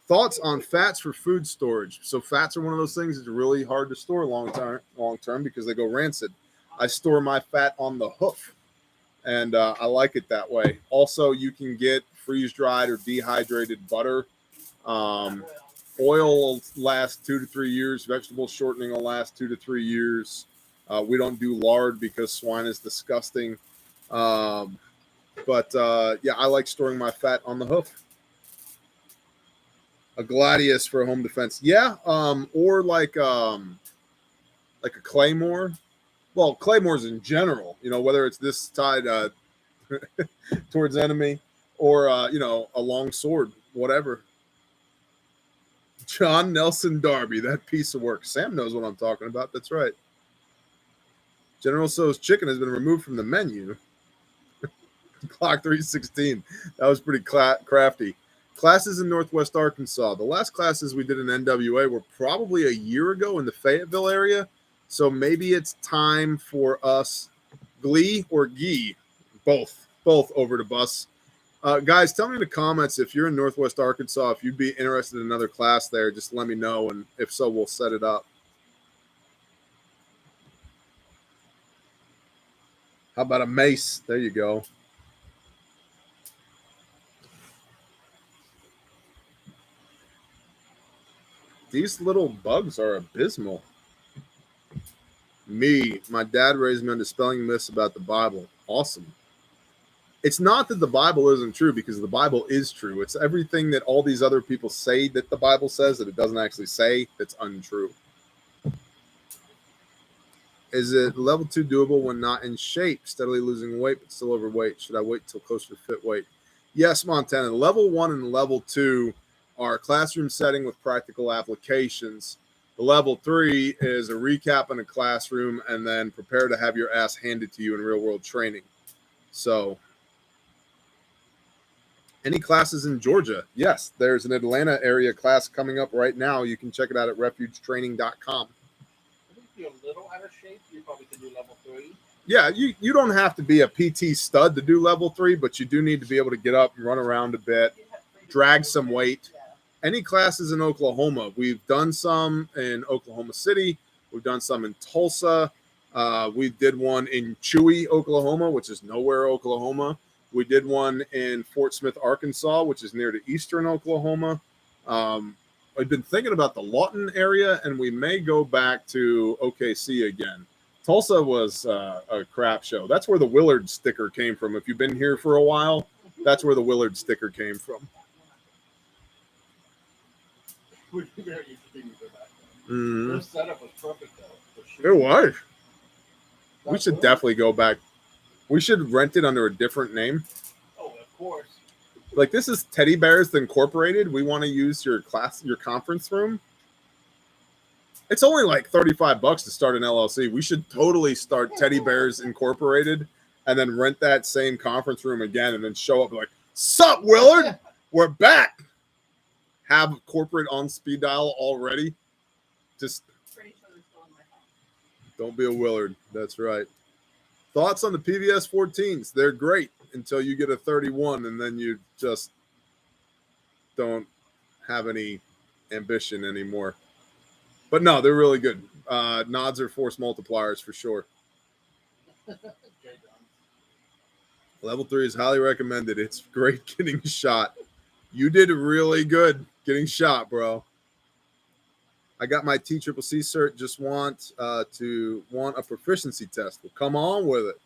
Thoughts on fats for food storage. So fats are one of those things that's really hard to store long term because they go rancid. I store my fat on the hoof, and I like it that way. Also, you can get freeze-dried or dehydrated butter. Oil will last 2 to 3 years. Vegetable shortening will last 2 to 3 years. We don't do lard because swine is disgusting. Yeah, I like storing my fat on the hoof. A gladius for home defense. Yeah, or like a claymore. Well, claymores in general, whether it's this tied towards enemy or, a long sword, whatever. John Nelson Darby, that piece of work. Sam knows what I'm talking about. That's right. General So's chicken has been removed from the menu. Clock 316. That was pretty crafty. Classes in Northwest Arkansas. The last classes we did in NWA were probably a year ago in the Fayetteville area. So maybe it's time for us, Glee or Gee, both over to bus. Guys, tell me in the comments if you're in Northwest Arkansas, if you'd be interested in another class there, just let me know. And if so, we'll set it up. How about a mace? There you go. These little bugs are abysmal. My dad raised me on dispelling myths about the Bible. Awesome. It's not that the Bible isn't true, because the Bible is true. It's everything that all these other people say that the Bible says that it doesn't actually say that's untrue. Is it level 2 doable when not in shape, steadily losing weight but still overweight? Should I wait till closer to fit weight? Yes, Montana. Level 1 and level 2 are classroom setting with practical applications. The level 3 is a recap in a classroom and then prepare to have your ass handed to you in real world training. So, any classes in Georgia? Yes, there's an Atlanta area class coming up right now. You can check it out at refugetraining.com. I think if you're a little out of shape, you probably could do level 3. Yeah, you don't have to be a PT stud to do level 3, but you do need to be able to get up and run around a bit, drag some weight. Any classes in Oklahoma? We've done some in Oklahoma City. We've done some in Tulsa. We did one in Chewy, Oklahoma, which is nowhere, Oklahoma. We did one in Fort Smith, Arkansas, which is near to eastern Oklahoma. I've been thinking about the Lawton area, and we may go back to OKC again. Tulsa was a crap show. That's where the Willard sticker came from. If you've been here for a while, that's where the Willard sticker came from. Mm-hmm. Their setup was perfect, though. It was. We should definitely go back. We should rent it under a different name. Oh, of course. Like, this is Teddy Bears Incorporated. We want to use your conference room. It's only like $35 to start an LLC. We should totally start Teddy Bears Incorporated and then rent that same conference room again and then show up like, "Sup, Willard? We're back." Have corporate on speed dial already. Just Pretty sure they're still in my house. don't be a Willard. That's right. Thoughts on the PVS 14s? They're great until you get a 31, and then you just don't have any ambition anymore. But no, they're really good. Nods are force multipliers for sure. Level 3 is highly recommended. It's great getting shot. You did really good getting shot, bro. I got my TCCC cert. Just want a proficiency test. Well, come on with it.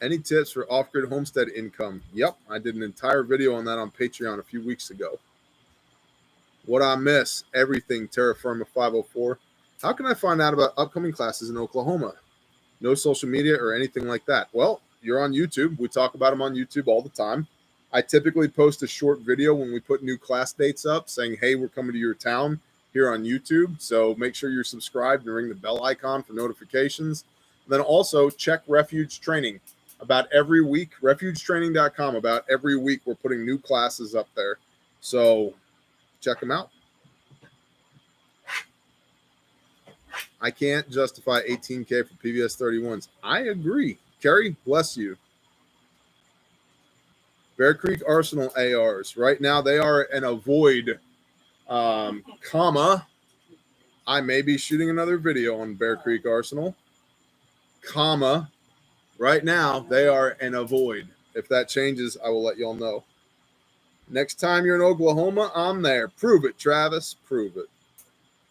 Any tips for off-grid homestead income? Yep, I did an entire video on that on Patreon a few weeks ago. What I miss? Everything. Terra Firma 504. How can I find out about upcoming classes in Oklahoma? No social media or anything like that. Well, you're on YouTube. We talk about them on YouTube all the time. I typically post a short video when we put new class dates up saying, hey, we're coming to your town here on YouTube. So make sure you're subscribed and ring the bell icon for notifications. And then also check Refuge Training about every week. RefugeTraining.com. About every week we're putting new classes up there. So check them out. I can't justify $18K for PVS 31s. I agree. Kerry, bless you. Bear Creek Arsenal ARs. Right now they are in a void, comma. I may be shooting another video on Bear Creek Arsenal, comma. Right now they are in a void. If that changes, I will let y'all know. Next time you're in Oklahoma, I'm there. Prove it, Travis. Prove it.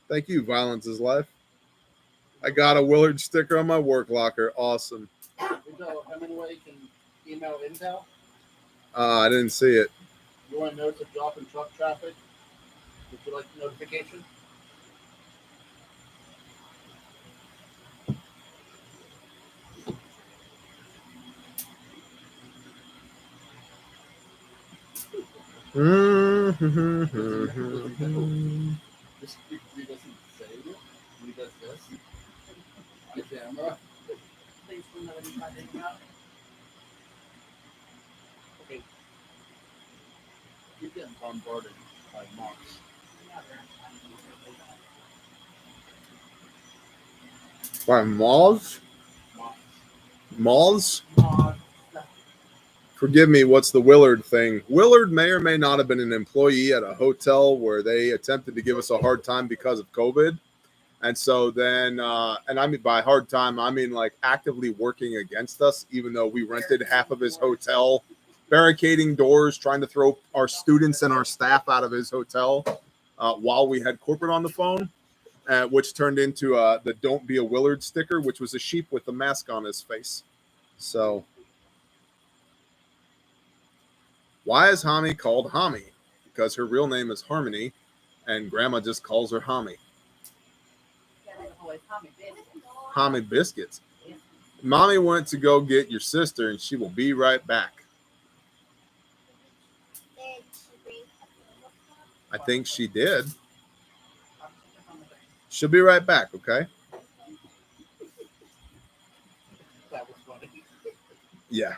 Thank you, Violence is Life. I got a Willard sticker on my work locker. Awesome. Hemingway can email Intel. I didn't see it. You want to notice a drop in truck traffic? Would you like the notification? Just he doesn't say it. He does this. On camera. Please don't know what he's talking about. Okay. You're getting bombarded by mocks. By moths? Mocks. Moths? Forgive me, what's the Willard thing? Willard may or may not have been an employee at a hotel where they attempted to give us a hard time because of COVID. And so then, and I mean by hard time, I mean like actively working against us, even though we rented half of his hotel, barricading doors, trying to throw our students and our staff out of his hotel while we had corporate on the phone, which turned into the Don't Be a Willard sticker, which was a sheep with a mask on his face. So why is Hami called Hami? Because her real name is Harmony, and Grandma just calls her Hami. Hami biscuits. Mommy went to go get your sister, and she will be right back. I think she did. She'll be right back, okay? That was funny. Yeah.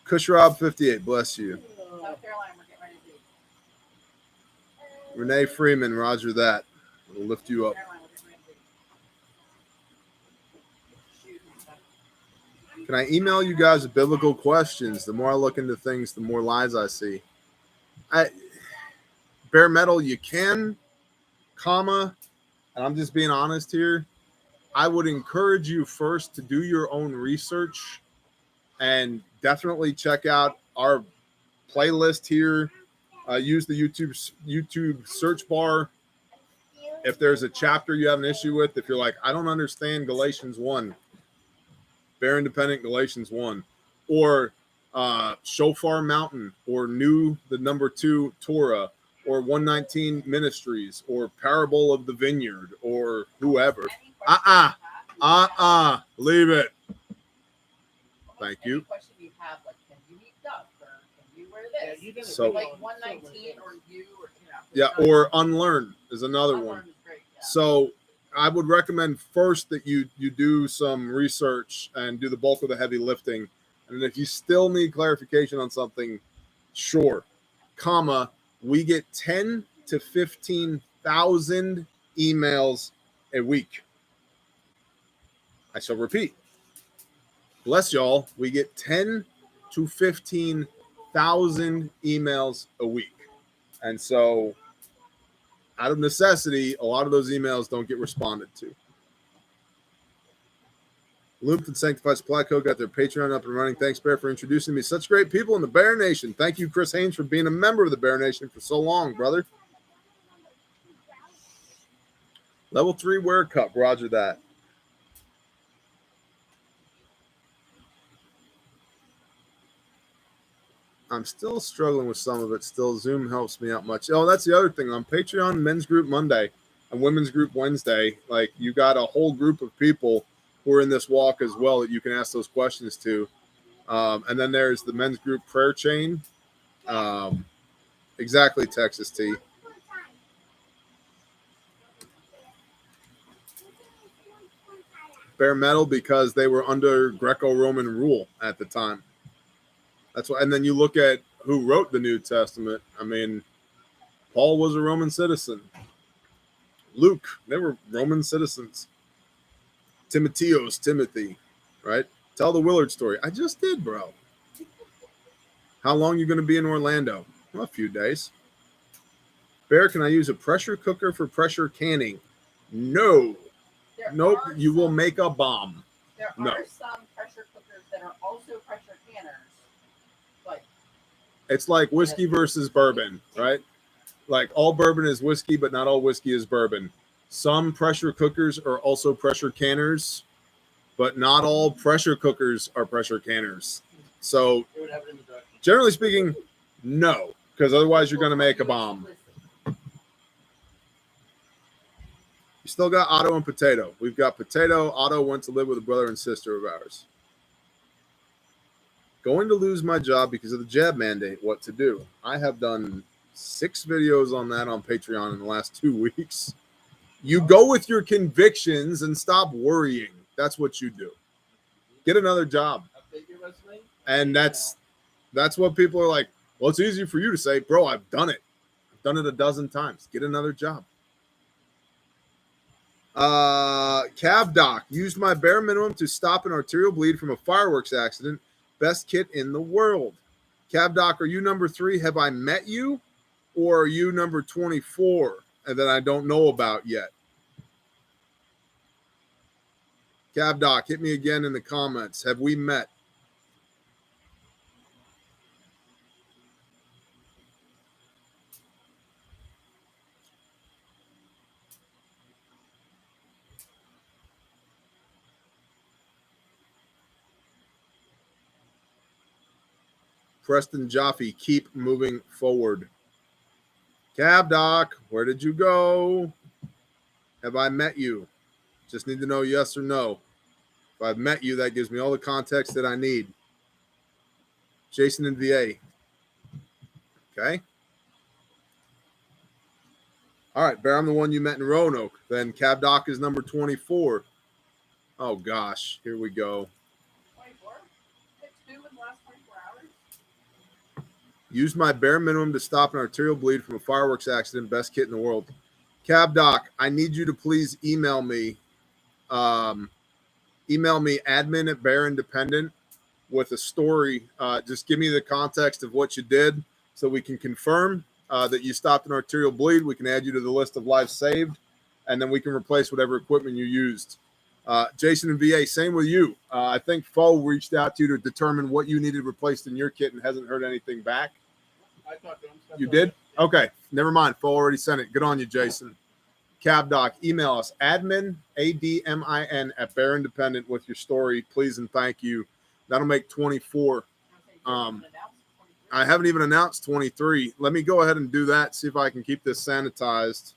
Kushrob 58, bless you. South Carolina, we're getting ready to leave. Renee Freeman, roger that. We'll lift you up. Carolina, we're getting ready to leave. Shoot. Can I email you guys biblical questions? The more I look into things, the more lies I see. Bare metal, you can, comma, and I'm just being honest here. I would encourage you first to do your own research and definitely check out our playlist here. Use the YouTube search bar. If there's a chapter you have an issue with, if you're like, I don't understand Galatians 1, Bear Independent Galatians 1, or Shofar Mountain, or the number 2 Torah, or 119 Ministries, or Parable of the Vineyard, or whoever. Leave it. Thank Any you. question you have, like, can you eat duck, or can you wear this? Yeah, you didn't So- Like 119, or you, or Yeah, or Unlearn is another one. Unlearned is great, yeah. So I would recommend first that you do some research and do the bulk of the heavy lifting. And if you still need clarification on something, sure, comma, we get 10 to 15,000 emails a week. I shall repeat. Bless y'all. We get 10 to 15,000 1,000 emails a week. And so out of necessity, a lot of those emails don't get responded to. Looped and Sanctified Supply Co. got their Patreon up and running. Thanks, Bear, for introducing me. Such great people in the Bear Nation. Thank you, Chris Haynes, for being a member of the Bear Nation for so long, brother. Level 3 wear cup. Roger that. I'm still struggling with some of it. Still, Zoom helps me out much. Oh, that's the other thing. On Patreon, men's group Monday and women's group Wednesday, like you got a whole group of people who are in this walk as well that you can ask those questions to. And then there's the men's group prayer chain. Exactly, Texas T. Bare metal because they were under Greco-Roman rule at the time. That's why. And then you look at who wrote the New Testament. I mean, Paul was a Roman citizen. Luke, they were Roman citizens. Timothy, right? Tell the Willard story. I just did, bro. How long you going to be in Orlando? Well, a few days. Bear, can I use a pressure cooker for pressure canning? No. Nope. You will make a bomb. There are some pressure cookers that are also pressure canners. But it's like whiskey versus bourbon, right? Like all bourbon is whiskey, but not all whiskey is bourbon. Some pressure cookers are also pressure canners, but not all pressure cookers are pressure canners. So, generally speaking, no, because otherwise you're going to make a bomb. You still got Otto and Potato. We've got Potato. Otto went to live with a brother and sister of ours. Going to lose my job because of the jab mandate. What to do? I have done 6 videos on that on Patreon in the last 2 weeks. You go with your convictions and stop worrying. That's what you do. Get another job. And that's what people are like, well, it's easy for you to say, bro, I've done it. I've done it a dozen times. Get another job. Cav Doc, used my bare minimum to stop an arterial bleed from a fireworks accident. Best kit in the world. Cav Doc, are you number 3? Have I met you? Or are you number 24 and that I don't know about yet? Cav Doc, hit me again in the comments. Have we met? Preston Jaffe, keep moving forward. Cab Doc, where did you go? Have I met you? Just need to know yes or no. If I've met you, that gives me all the context that I need. Jason and VA. Okay. All right, Bear, I'm the one you met in Roanoke. Then Cab Doc is number 24. Oh, gosh. Here we go. 24? 2 in the last 24 hours? Used my bare minimum to stop an arterial bleed from a fireworks accident. Best kit in the world. Cab Doc, I need you to please email me. Email me admin@Bear Independent with a story. Just give me the context of what you did so we can confirm that you stopped an arterial bleed. We can add you to the list of lives saved, and then we can replace whatever equipment you used. Jason and VA, same with you. I think Fo reached out to you to determine what you needed replaced in your kit and hasn't heard anything back. I talked to him. You did? Okay. Never mind. Fo already sent it. Good on you, Jason. Cab Doc, email us admin, ADMIN @Bear Independent with your story, please and thank you. That'll make 24. I haven't even announced 23. Let me go ahead and do that. See if I can keep this sanitized.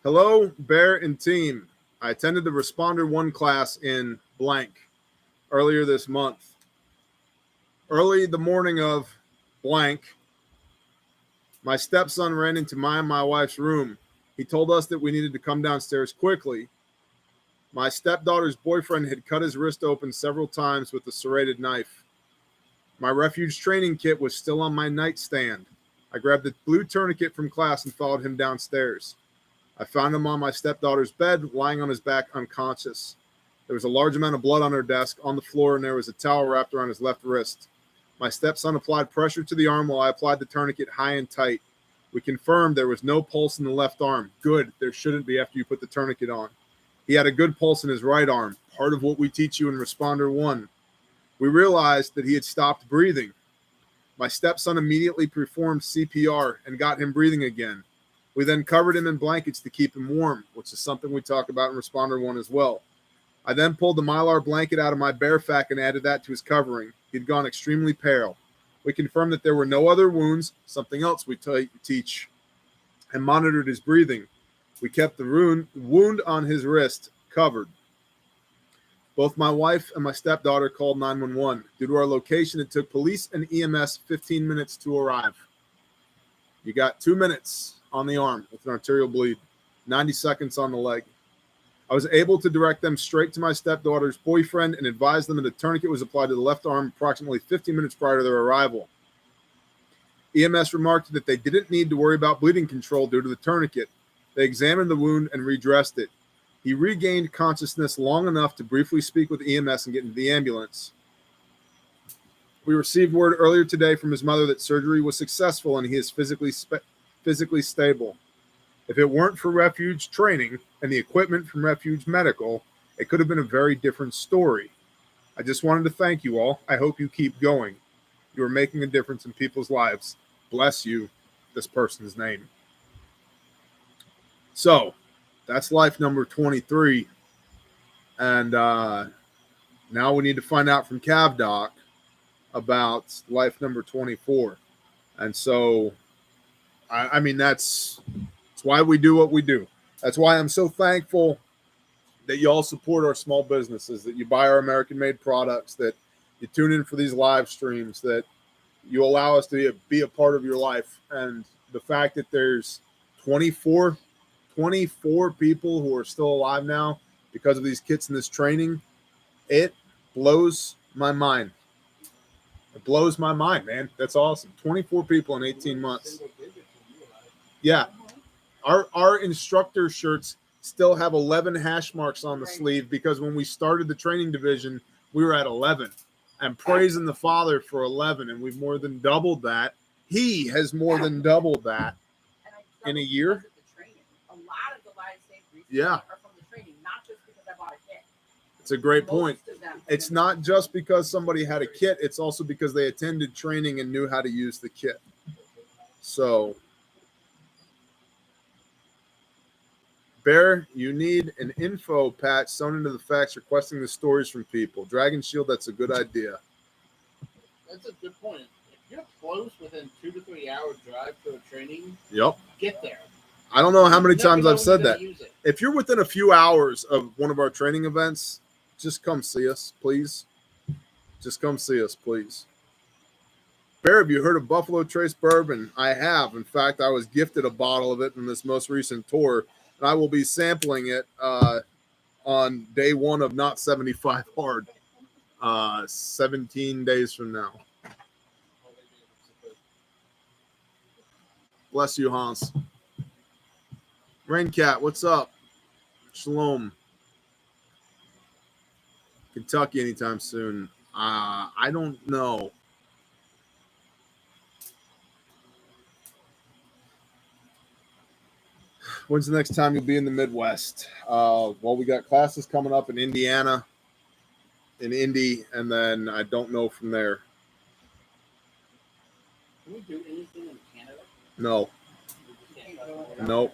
Hello, Bear and team. I attended the Responder 1 class in blank earlier this month. Early the morning of blank, my stepson ran into my and my wife's room. He told us that we needed to come downstairs quickly. My stepdaughter's boyfriend had cut his wrist open several times with a serrated knife. My refuge training kit was still on my nightstand. I grabbed the blue tourniquet from class and followed him downstairs. I found him on my stepdaughter's bed, lying on his back, unconscious. There was a large amount of blood on her desk, on the floor, and there was a towel wrapped around his left wrist. My stepson applied pressure to the arm while I applied the tourniquet high and tight. We confirmed there was no pulse in the left arm. Good. There shouldn't be after you put the tourniquet on. He had a good pulse in his right arm, part of what we teach you in Responder 1. We realized that he had stopped breathing. My stepson immediately performed CPR and got him breathing again. We then covered him in blankets to keep him warm, which is something we talk about in Responder 1 as well. I then pulled the Mylar blanket out of my barefac and added that to his covering. He'd gone extremely pale. We confirmed that there were no other wounds, something else we teach, and monitored his breathing. We kept the wound on his wrist covered. Both my wife and my stepdaughter called 911. Due to our location, it took police and EMS 15 minutes to arrive. You got 2 minutes on the arm with an arterial bleed, 90 seconds on the leg. I was able to direct them straight to my stepdaughter's boyfriend and advise them that a tourniquet was applied to the left arm approximately 15 minutes prior to their arrival. EMS remarked that they didn't need to worry about bleeding control due to the tourniquet. They examined the wound and redressed it. He regained consciousness long enough to briefly speak with EMS and get into the ambulance. We received word earlier today from his mother that surgery was successful and he is physically stable. If it weren't for Refuge training and the equipment from Refuge Medical, it could have been a very different story. I just wanted to thank you all. I hope you keep going. You are making a difference in people's lives. Bless you, this person's name. So, that's life number 23. And now we need to find out from CavDoc about life number 24. And so, I mean, that's why we do what we do. That's why I'm so thankful that you all support our small businesses, that you buy our American-made products, that you tune in for these live streams, that you allow us to be a part of your life. And the fact that there's 24 people who are still alive now because of these kits and this training, it blows my mind. It blows my mind, man. That's awesome. 24 people in 18 months. Yeah. Our instructor shirts still have 11 hash marks on the sleeve because when we started the training division, we were at 11. And praising the Father for 11, and we've more than doubled that. He has more than doubled that in a year. A lot of the live safe Yeah. are from the training, not just because I bought a kit. It's a great point. It's not just because somebody had a kit, it's also because they attended training and knew how to use the kit. So, Bear, you need an info patch sewn into the fax requesting the stories from people. Dragon Shield, that's a good idea. That's a good point. If you're close within 2 to 3 hour drive to a training, Yep. get there. I don't know how many You never times know I've when said you're that. gonna use it. If you're within a few hours of one of our training events, just come see us, please. Just come see us, please. Bear, have you heard of Buffalo Trace Bourbon? I have. In fact, I was gifted a bottle of it in this most recent tour, and I will be sampling it on day 1 of Not 75 Hard, 17 days from now. Bless you, Hans. Raincat, what's up? Shalom. Kentucky anytime soon. I don't know. When's the next time you'll be in the Midwest? Well, we got classes coming up in Indiana, in Indy, and then I don't know from there. Can we do anything in Canada? No. Nope.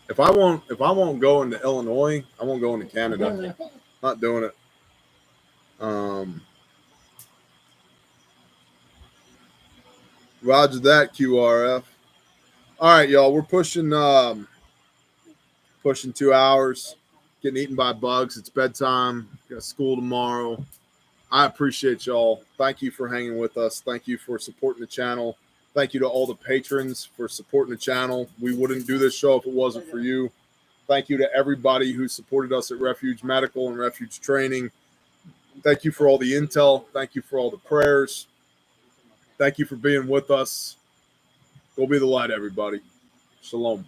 If I won't go into Illinois, I won't go into Canada. Not doing it. Roger that, QRF. All right, y'all. We're pushing 2 hours. Getting eaten by bugs. It's bedtime. Got school tomorrow. I appreciate y'all. Thank you for hanging with us. Thank you for supporting the channel. Thank you to all the patrons for supporting the channel. We wouldn't do this show if it wasn't for you. Thank you to everybody who supported us at Refuge Medical and Refuge Training. Thank you for all the intel. Thank you for all the prayers. Thank you for being with us. Go be the light, everybody. Shalom.